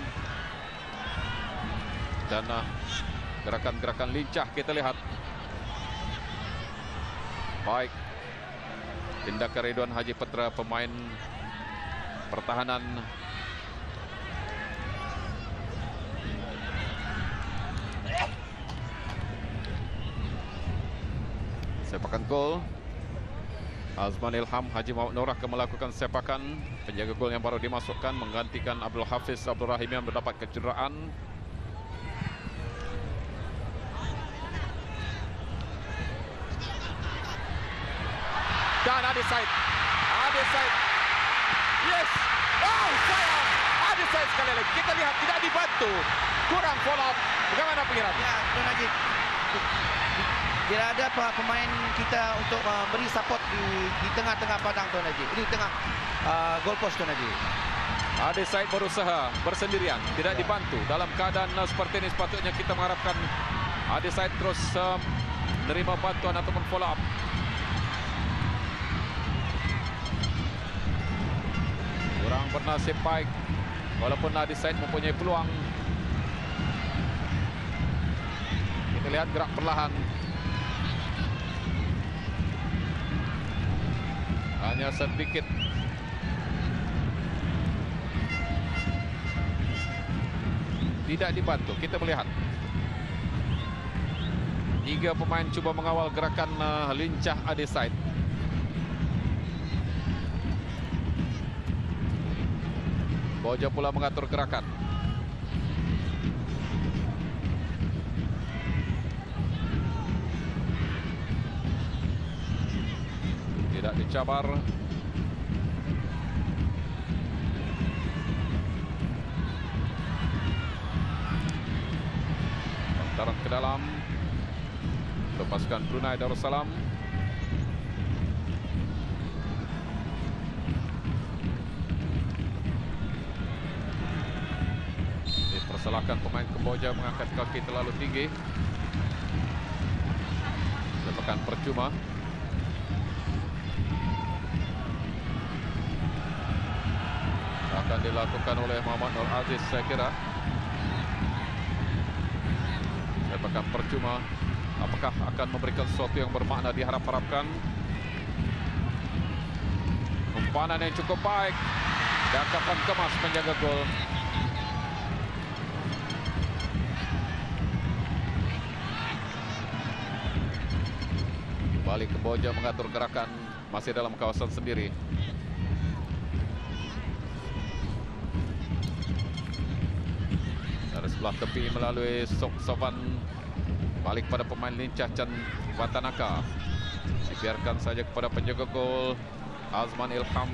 Dan gerakan-gerakan lincah kita lihat. Baik. Tindakan Ridwan Haji Patra, pemain pertahanan sepakan gol. Azman Ilham Haji Muhammad Nur akan melakukan sepakan. Penjaga gol yang baru dimasukkan menggantikan Abdul Hafiz Abdul Rahim yang mendapat kecederaan. Dan Adi Said. Yes. Oh, sayang. Adi Said sekali lagi. Kita lihat tidak dibantu. Kurang follow up. Bagaimana pengiran? Ya, Tuan Haji. Tidak ada pemain kita untuk memberi support di tengah-tengah padang, Tuan Haji. Di tengah goal post, Tuan Haji. Adi Said berusaha bersendirian, tidak dibantu. Dalam keadaan seperti ini sepatutnya kita mengharapkan Adi Said terus menerima bantuan ataupun follow up. Kurang bernasib baik. Walaupun Adi Said mempunyai peluang. Kita lihat gerak perlahan. Hanya sedikit. Tidak dibantu. Kita melihat 3 pemain cuba mengawal gerakan lincah Adeside. Boja pula mengatur gerakan. Tidak dicabar. Lantaran ke dalam. Lepaskan Brunei Darussalam. Dipersalahkan pemain Kamboja mengangkat kaki terlalu tinggi. Lepakan percuma. Akan dilakukan oleh Muhammad Nur Aziz, saya kira. Lepakan percuma. Apakah akan memberikan sesuatu yang bermakna diharap-harapkan? Umpanan yang cukup baik. Dakapan kemas menjaga gol. Kembali Kamboja mengatur gerakan. Masih dalam kawasan sendiri. Dari sebelah tepi melalui Sok Sovan. Balik pada pemain lincah Chan Watanaka. Dibiarkan saja kepada penjaga gol Azman Ilham.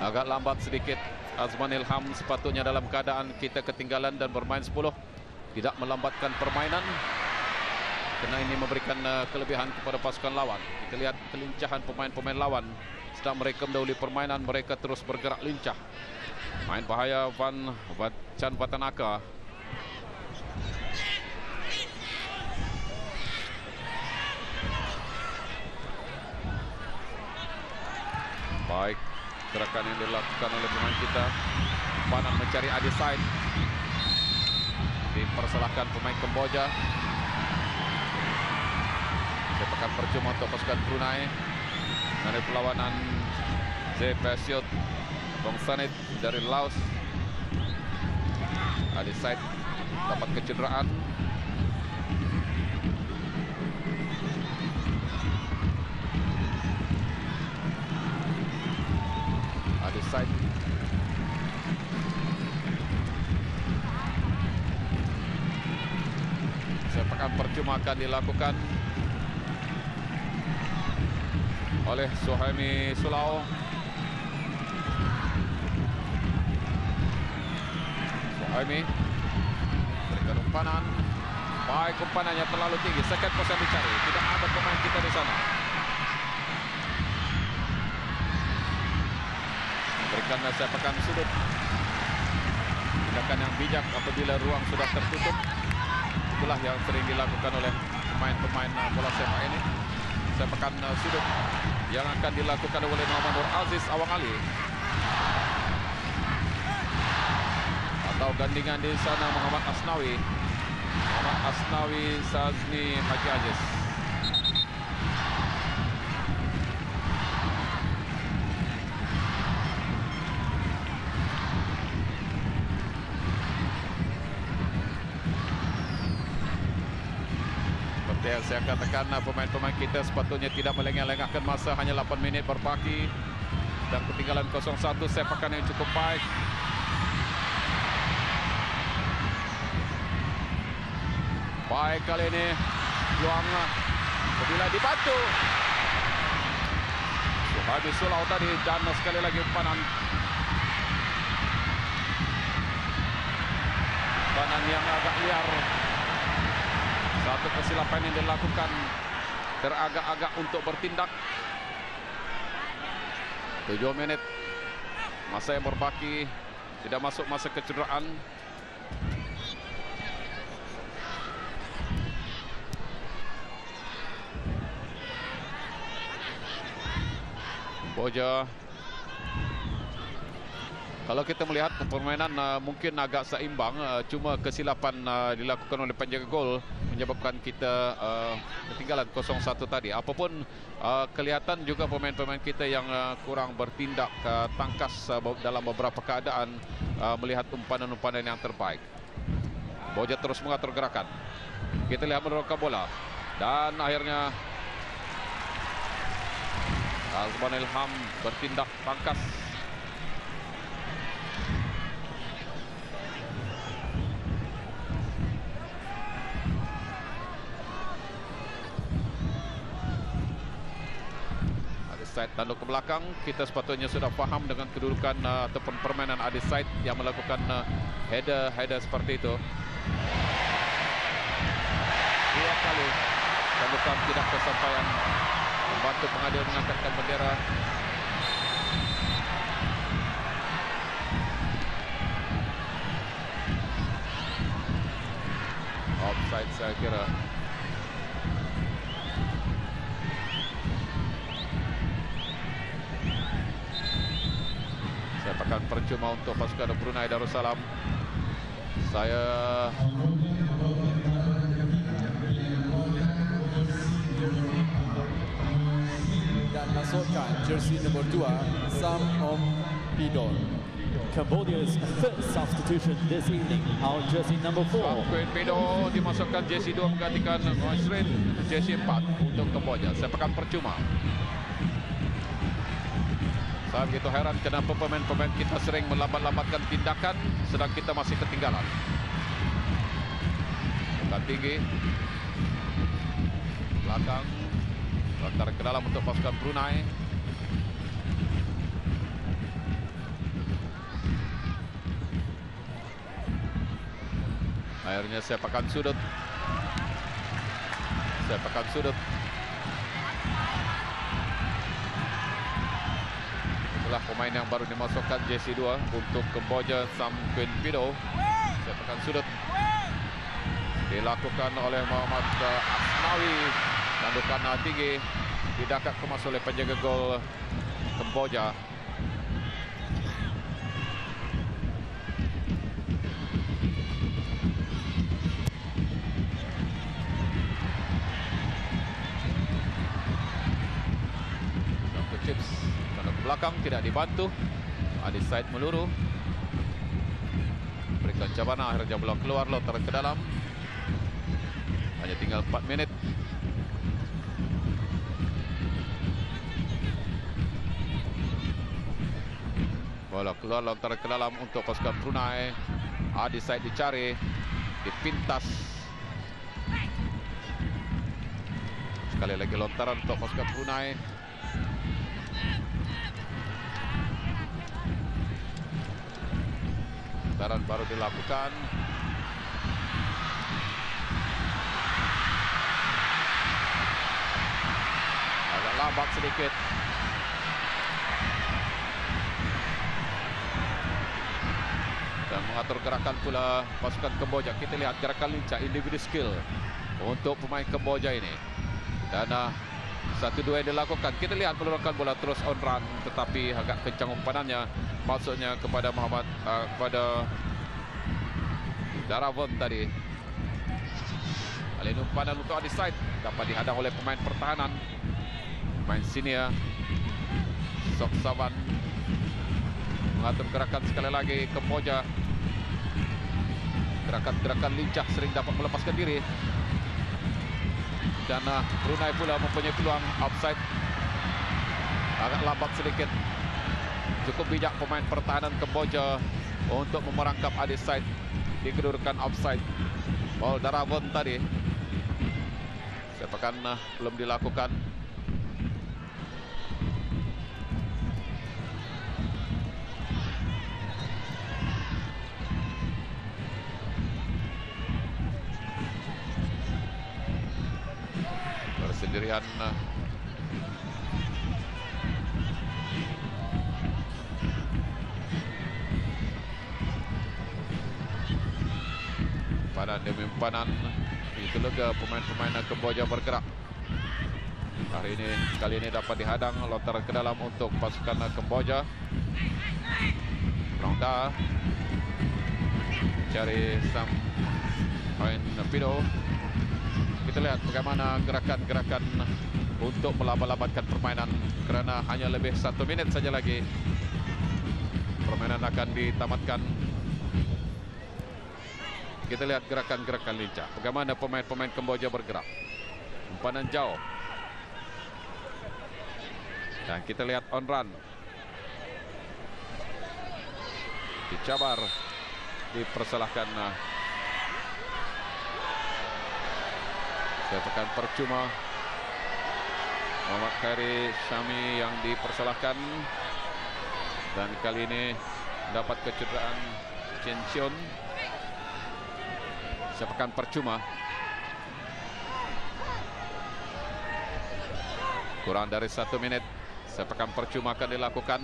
Agak lambat sedikit Azman Ilham. Sepatutnya dalam keadaan kita ketinggalan dan bermain 10. Tidak melambatkan permainan. Karena ini memberikan kelebihan kepada pasukan lawan. Kita lihat kelincahan pemain-pemain lawan. Sedang mereka mendahului permainan, mereka terus bergerak lincah. Main bahaya Chan Watanaka. Baik gerakan yang dilakukan oleh pemain kita. Panan mencari Adeside. Dipersalahkan pemain Kamboja. Sepakan percuma untuk pasukan Brunei. Dari perlawanan Zepesiot Bongsanit dari Laos. Adeside dapat kecederaan. Adeside sepakan percuma akan dilakukan oleh Suhaimi Sulao. Suhaimi berikan umpanan. Baik, umpanannya terlalu tinggi. Second post yang dicari. Tidak ada pemain kita di sana. Berikan sepakan sudut. Tindakan yang bijak apabila ruang sudah tertutup. Itulah yang sering dilakukan oleh pemain-pemain bola sepak ini. Sepakan sudut yang akan dilakukan oleh Muhammad Nur Aziz Awang Ali. Atau gandingan di sana Muhammad Asnawi. Muhammad Asnawi Sazni Haji Aziz. Yang saya katakan, pemain-pemain kita sepatutnya tidak melengah-lengahkan masa. Hanya 8 minit berbaki dan ketinggalan 0-1. Sepakan yang cukup baik. Baik kali ini peluang bila dibantu Suhaimi Sulao tadi, dan sekali lagi umpanan yang agak liar. Satu kesilapan yang dilakukan, teragak-agak untuk bertindak. 7 menit masa yang berbaki, tidak masuk masa kecederaan. Kamboja. Kalau kita melihat permainan mungkin agak seimbang, cuma kesilapan dilakukan oleh penjaga gol menyebabkan kita ketinggalan 0-1 tadi. Apapun kelihatan juga pemain-pemain kita yang kurang bertindak tangkas dalam beberapa keadaan melihat umpanan-umpanan yang terbaik. Kamboja terus mengatur gerakan. Kita lihat mendorongkan bola dan akhirnya Azman Ilham bertindak tangkas. Adeside tanduk ke belakang. Kita sepatutnya sudah faham dengan kedudukan ataupun permainan Adeside yang melakukan header seperti itu. 2 kali tandukan tidak kesampaian, membantu pengadil mengangkatkan bendera. Offside saya kira. Sepakan percuma untuk pasukan Brunei Darussalam. Saya dan masukkan jersey nomor 2 Sam Om Pidol. Cambodia's third substitution this evening, our jersey number 4. Sam Pido dimasukkan jersey 2 menggantikan Ashrin jersey 4 untuk Kamboja. Sepakan percuma. Saya begitu heran kenapa pemain-pemain kita sering melambat-lambatkan tindakan sedang kita masih ketinggalan. Bukan tinggi. Belakang. Lontar ke dalam untuk pasukan Brunei. Akhirnya sepakan sudut. Sepakan sudut. Itulah pemain yang baru dimasukkan jersey 2 untuk Kamboja, Sam Pido. Sepakan sudut. Dilakukan oleh Muhammad Asnawi. Tandukan tinggi. Didakat kemas oleh penjaga gol Kamboja. Chips tanduk ke belakang, tidak dibantu. Adeside meluru. Berikan cabaran, akhirnya bola keluar, lontar ke dalam. Hanya tinggal 4 minit. Bola keluar, lontar ke dalam untuk pasukan Brunei. Adeside dicari, dipintas. Sekali lagi lontaran untuk pasukan Brunei. Lontaran baru dilakukan. Agak lambat sedikit. Dan mengatur gerakan pula pasukan Kamboja. Kita lihat gerakan lincah, individu skill untuk pemain Kamboja ini. Dan 1-2 yang dilakukan. Kita lihat menurunkan bola terus on run, tetapi agak kencang umpanannya. Maksudnya kepada Muhammad, kepada Daravon tadi. Kali ini umpanan untuk Adeside dapat dihadang oleh pemain pertahanan, pemain senior Sok Savan. Mengatur gerakan sekali lagi Kamboja. Gerakan-gerakan lincah sering dapat melepaskan diri. Dan Brunei pula mempunyai peluang. Offside. Agak lambat sedikit. Cukup bijak pemain pertahanan Kamboja untuk memerangkap Adeside di kedudukan offside. Ball Daravon tadi. Sepakan belum dilakukan. Bersendirian panan demi panan. Itu lega pemain-pemain Kamboja bergerak. Kali ini dapat dihadang, lontaran ke dalam untuk pasukan Kamboja. Rongda cari Sam Pido. Kita lihat bagaimana gerakan-gerakan untuk melaba-labatkan permainan, kerana hanya lebih 1 minit saja lagi permainan akan ditamatkan. Kita lihat gerakan-gerakan lincah, bagaimana pemain-pemain Kamboja bergerak. Umpanan jauh. Dan kita lihat on run. Dicabar, dipersalahkan. Sepakan percuma. Muhammad Khairi Syami yang dipersalahkan. Dan kali ini dapat kecederaan Chen Xion. Sepakan percuma. Kurang dari 1 minit. Sepakan percuma akan dilakukan.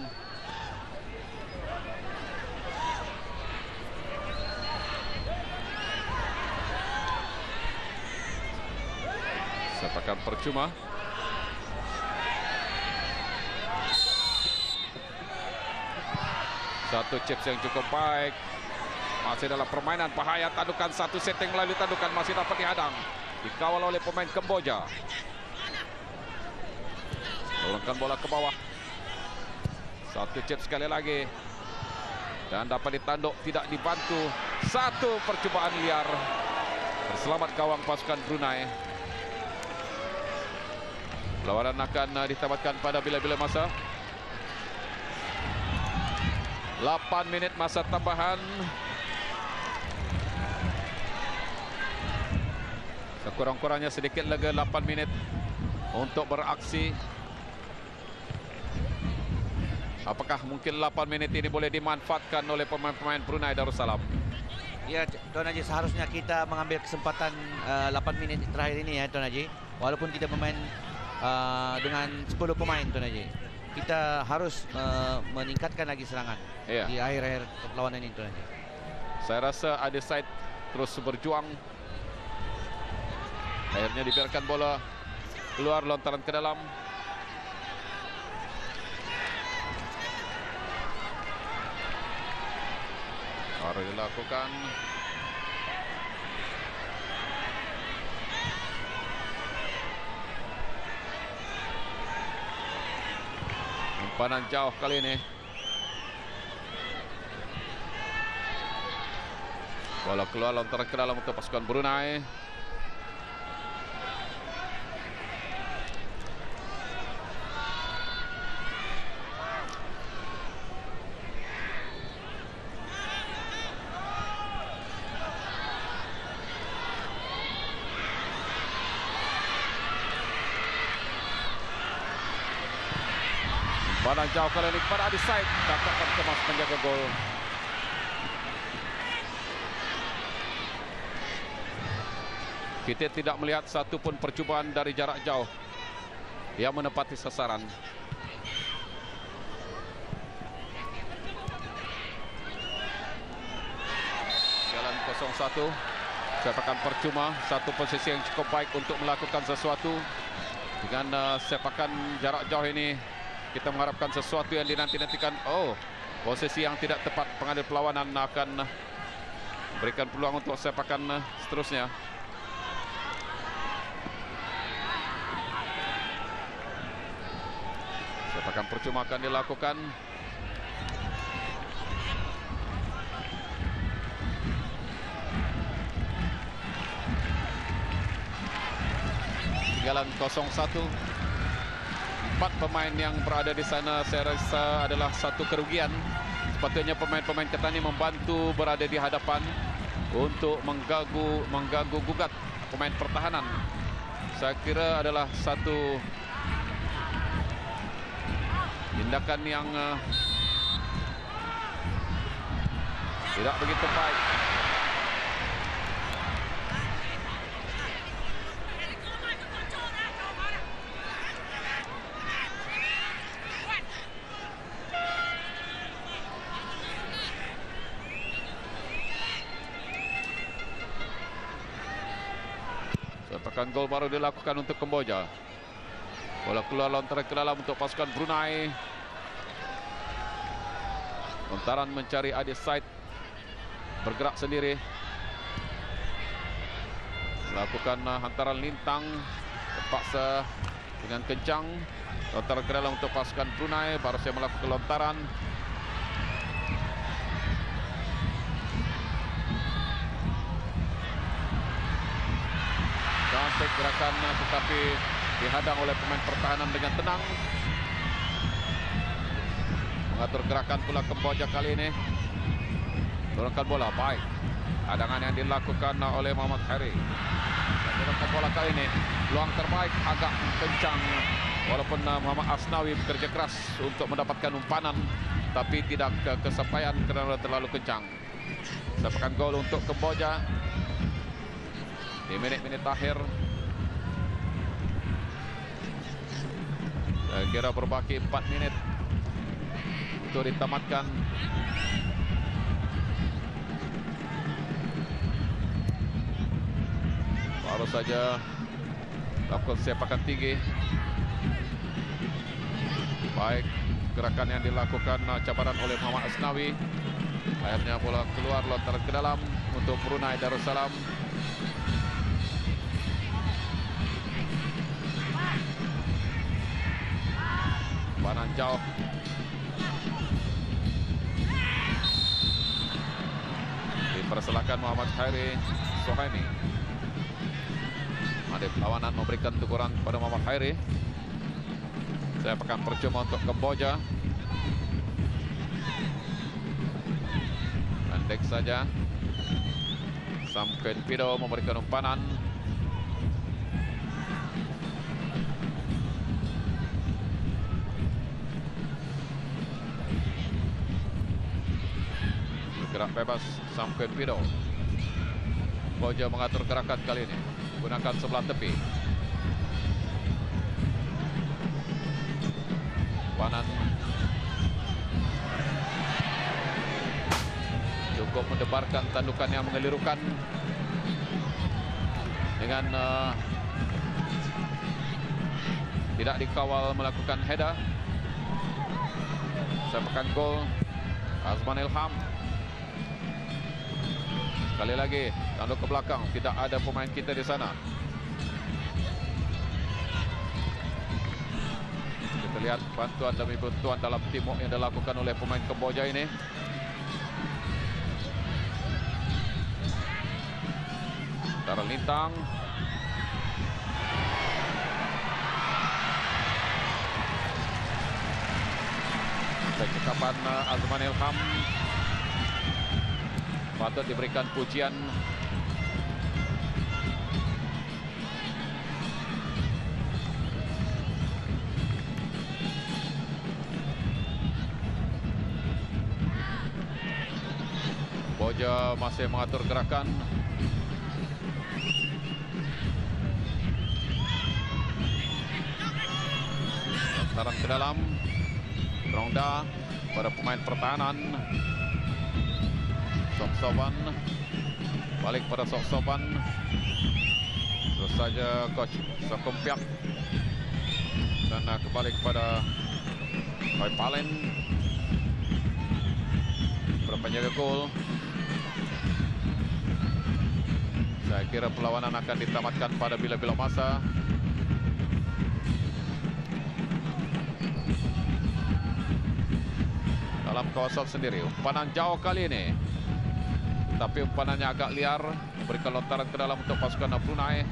Sepakan percuma. Satu chips yang cukup baik. Masih dalam permainan bahaya, tandukan satu setting melalui tandukan masih dapat dihadang. Dikawal oleh pemain Kamboja. Turunkan bola ke bawah. Satu chips sekali lagi. Dan dapat ditanduk, tidak dibantu. Satu percubaan liar. Berselamat gawang pasukan Brunei. Perlawanan akan ditamatkan pada bila-bila masa. 8 minit masa tambahan. Sekurang-kurangnya sedikit lagi 8 minit untuk beraksi. Apakah mungkin 8 minit ini boleh dimanfaatkan oleh pemain-pemain Brunei Darussalam? Ya, Tuan Haji, seharusnya kita mengambil kesempatan 8 minit terakhir ini ya, Tuan Haji. Walaupun kita bermain dengan 10 pemain, Tuan Haji, kita harus meningkatkan lagi serangan di akhir-akhir perlawanan ini, Tuan Haji. Saya rasa Adeside terus berjuang. Akhirnya dibiarkan bola keluar, lontaran ke dalam. Baru dilakukan. Umpanan jauh kali ini. Bola keluar, lontaran ke dalam untuk pasukan Brunei. Umpanan jauh kali ini kepada Adeside. Dapat kemas menjaga gol. Kita tidak melihat satu pun percubaan dari jarak jauh yang menepati sasaran. Jalan 0-1. Sepakan percuma. Satu posisi yang cukup baik untuk melakukan sesuatu. Dengan sepakan jarak jauh ini, kita mengharapkan sesuatu yang dinanti-nantikan. Oh, posisi yang tidak tepat. Pengadil perlawanan akan berikan peluang untuk sepakan seterusnya. Sepakan percuma akan dilakukan. Tinggalan 0-1. 4 pemain yang berada di sana saya rasa adalah satu kerugian. Sepatutnya pemain-pemain Ketan ini membantu berada di hadapan untuk mengganggu gugat pemain pertahanan. Saya kira adalah satu tindakan yang tidak begitu baik. Sepakan gol baru dilakukan untuk Kamboja. Bola keluar lontaran ke dalam untuk pasukan Brunei. Lontaran mencari Adil Said. Bergerak sendiri. Melakukan hantaran lintang. Terpaksa dengan kencang. Lontaran ke dalam untuk pasukan Brunei. Baru saya melakukan lontaran. Cantik gerakan tetapi dihadang oleh pemain pertahanan dengan tenang. Mengatur gerakan pula Kamboja kali ini. Turunkan bola, baik. Hadangan yang dilakukan oleh Muhammad Harry. Turunkan bola kali ini. Peluang terbaik agak kencang. Walaupun Muhammad Asnawi bekerja keras untuk mendapatkan umpanan. Tapi tidak kesampaian kerana terlalu kencang. Sepakan gol untuk Kamboja. Di minit-minit akhir. Saya kira berbaki 4 minit untuk ditamatkan. Baru saja lakukan sepakan tinggi. Baik gerakan yang dilakukan cabaran oleh Muhammad Asnawi. Akhirnya bola keluar lontaran ke dalam untuk Brunei Darussalam. Panan jauh. Dipersilakan Muhammad Khairi Suhaimi. Ada perlawanan memberikan teguran kepada Muhammad Khairi. Saya akan percuma untuk Kamboja. Pendek saja. Sam Kenpido memberikan umpanan. Gerak bebas Sam Kenpido. Kamboja mengatur gerakan kali ini. Gunakan sebelah tepi. Panan cukup mendebarkan tandukan yang mengelirukan dengan tidak dikawal melakukan header. Sepakan gol Azman Ilham. Sekali lagi tanduk ke belakang, tidak ada pemain kita di sana. Kita lihat bantuan demi bantuan dalam teamwork yang dilakukan oleh pemain Kamboja ini. Taran lintang. Kecekapan Azman Ilham patut diberikan pujian. Kamboja masih mengatur gerakan. Lontaran ke dalam. Rongda pada pemain pertahanan. Sok-Soban balik pada Sok-Soban. Terus saja coach Sokompiak dan kembali kepada Roy Palen. Berpenjaga gol. Saya kira perlawanan akan ditamatkan pada bila-bila masa. Dalam kawasan sendiri, umpanan jauh kali ini. Tapi umpanannya agak liar. Memberikan lontaran ke dalam untuk pasukan Brunei.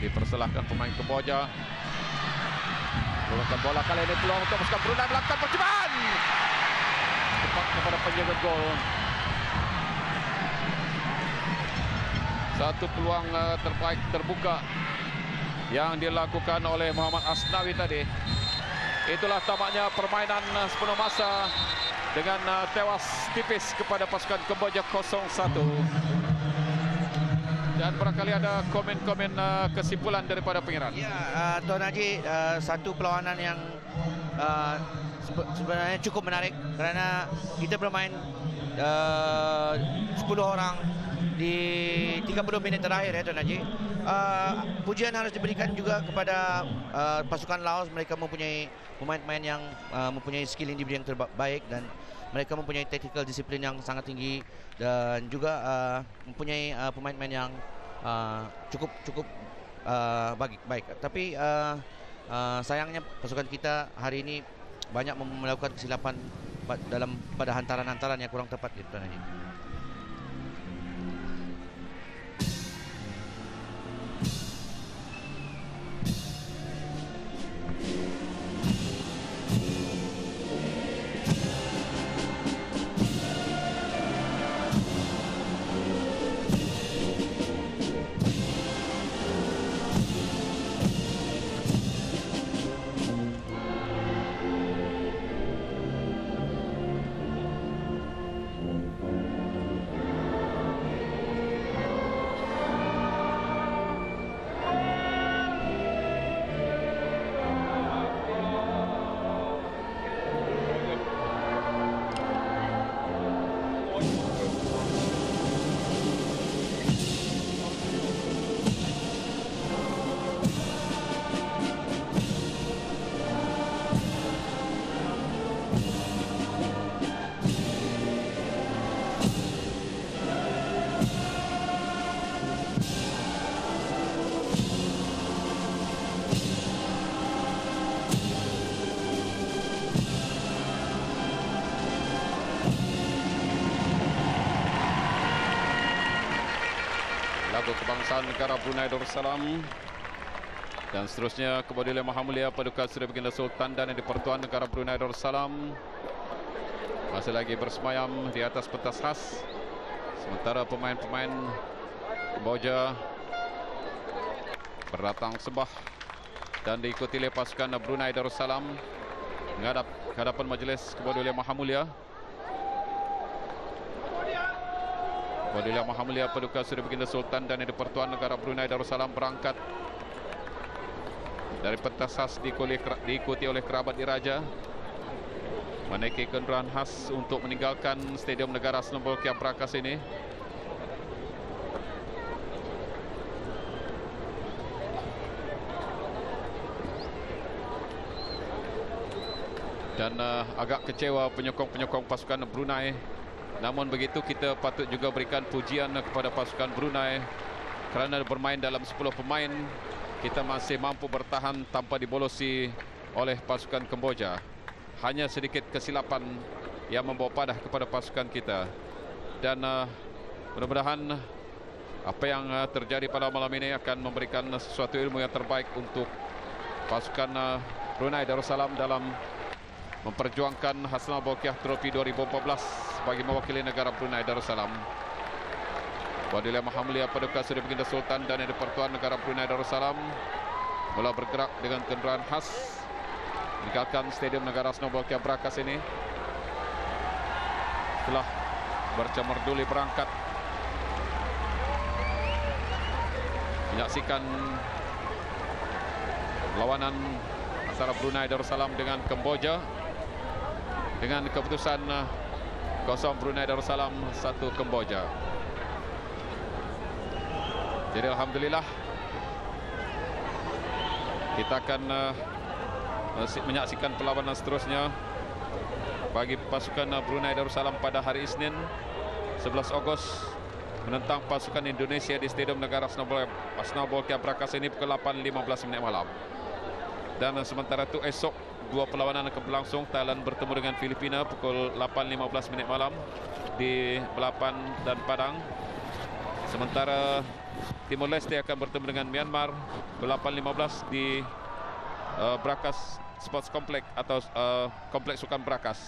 Dipersilahkan pemain Kamboja. Turunkan bola kali ini, peluang untuk pasukan Brunei melakukan percobaan. Tepat kepada penjaga gol. Satu peluang terbaik terbuka yang dilakukan oleh Muhammad Asnawi tadi. Itulah tampaknya permainan sepenuh masa dengan tewas tipis kepada pasukan Kamboja 0-1. Dan barangkali ada komen-komen kesimpulan daripada pengiran. Ya, Tuan Haji, satu perlawanan yang sebenarnya cukup menarik kerana kita bermain 10 orang di 30 minit terakhir ya Tuan Haji. Pujian harus diberikan juga kepada pasukan Laos. Mereka mempunyai pemain-pemain yang mempunyai skill individu yang terbaik dan mereka mempunyai tactical disiplin yang sangat tinggi dan juga mempunyai pemain-pemain yang cukup baik. Tapi sayangnya pasukan kita hari ini banyak melakukan kesilapan pada hantaran-hantaran yang kurang tepat gitu Tuan Haji. Lagu kebangsaan negara Brunei Darussalam dan seterusnya kepada Yang Maha Mulia Paduka Seri Baginda Sultan dan Yang di-Pertuan Negara Brunei Darussalam masih lagi bersemayam di atas pentas khas, sementara pemain-pemain Kamboja berdatang sembah dan diikuti oleh pasukan Brunei Darussalam menghadap ke hadapan majlis kepada Yang Maha Mulia. Kepada Yang Maha Mulia Paduka Seri Baginda Sultan dan Yang di-Pertuan Negara Brunei Darussalam berangkat dari pentas khas diikuti oleh kerabat diraja menaiki kenderaan khas untuk meninggalkan Stadium Negara Snowball Kia Prakas ini. Dan agak kecewa penyokong-penyokong pasukan Brunei. Namun begitu kita patut juga berikan pujian kepada pasukan Brunei kerana bermain dalam 10 pemain kita masih mampu bertahan tanpa dibolosi oleh pasukan Kamboja. Hanya sedikit kesilapan yang membawa padah kepada pasukan kita. Dan mudah-mudahan apa yang terjadi pada malam ini akan memberikan sesuatu ilmu yang terbaik untuk pasukan Brunei Darussalam dalam memperjuangkan Hasnal Bolkiah Trophy 2014 bagi mewakili negara Brunei Darussalam. Kepada Yang Maha Mulia Paduka Seri Baginda Sultan dan Yang di-Pertuan Negara Brunei Darussalam mula bergerak dengan kenderaan khas meninggalkan Stadium Negara Snowball Kia Prakas ini. Setelah bercemerduli berangkat menyaksikan lawanan antara Brunei Darussalam dengan Kamboja dengan keputusan 0 Brunei Darussalam 1 Kamboja. Jadi alhamdulillah kita akan menyaksikan perlawanan seterusnya bagi pasukan Brunei Darussalam pada hari Isnin 11 Ogos menentang pasukan Indonesia di Stadium Negara Snowball Kia Prakas ini pukul 8.15 malam. Dan sementara itu esok dua perlawanan akan berlangsung. Thailand bertemu dengan Filipina pukul 8.15 malam di Belapan dan Padang. Sementara Timor Leste akan bertemu dengan Myanmar pukul 8.15 di Brakas Sports Complex atau Kompleks Sukan Brakas.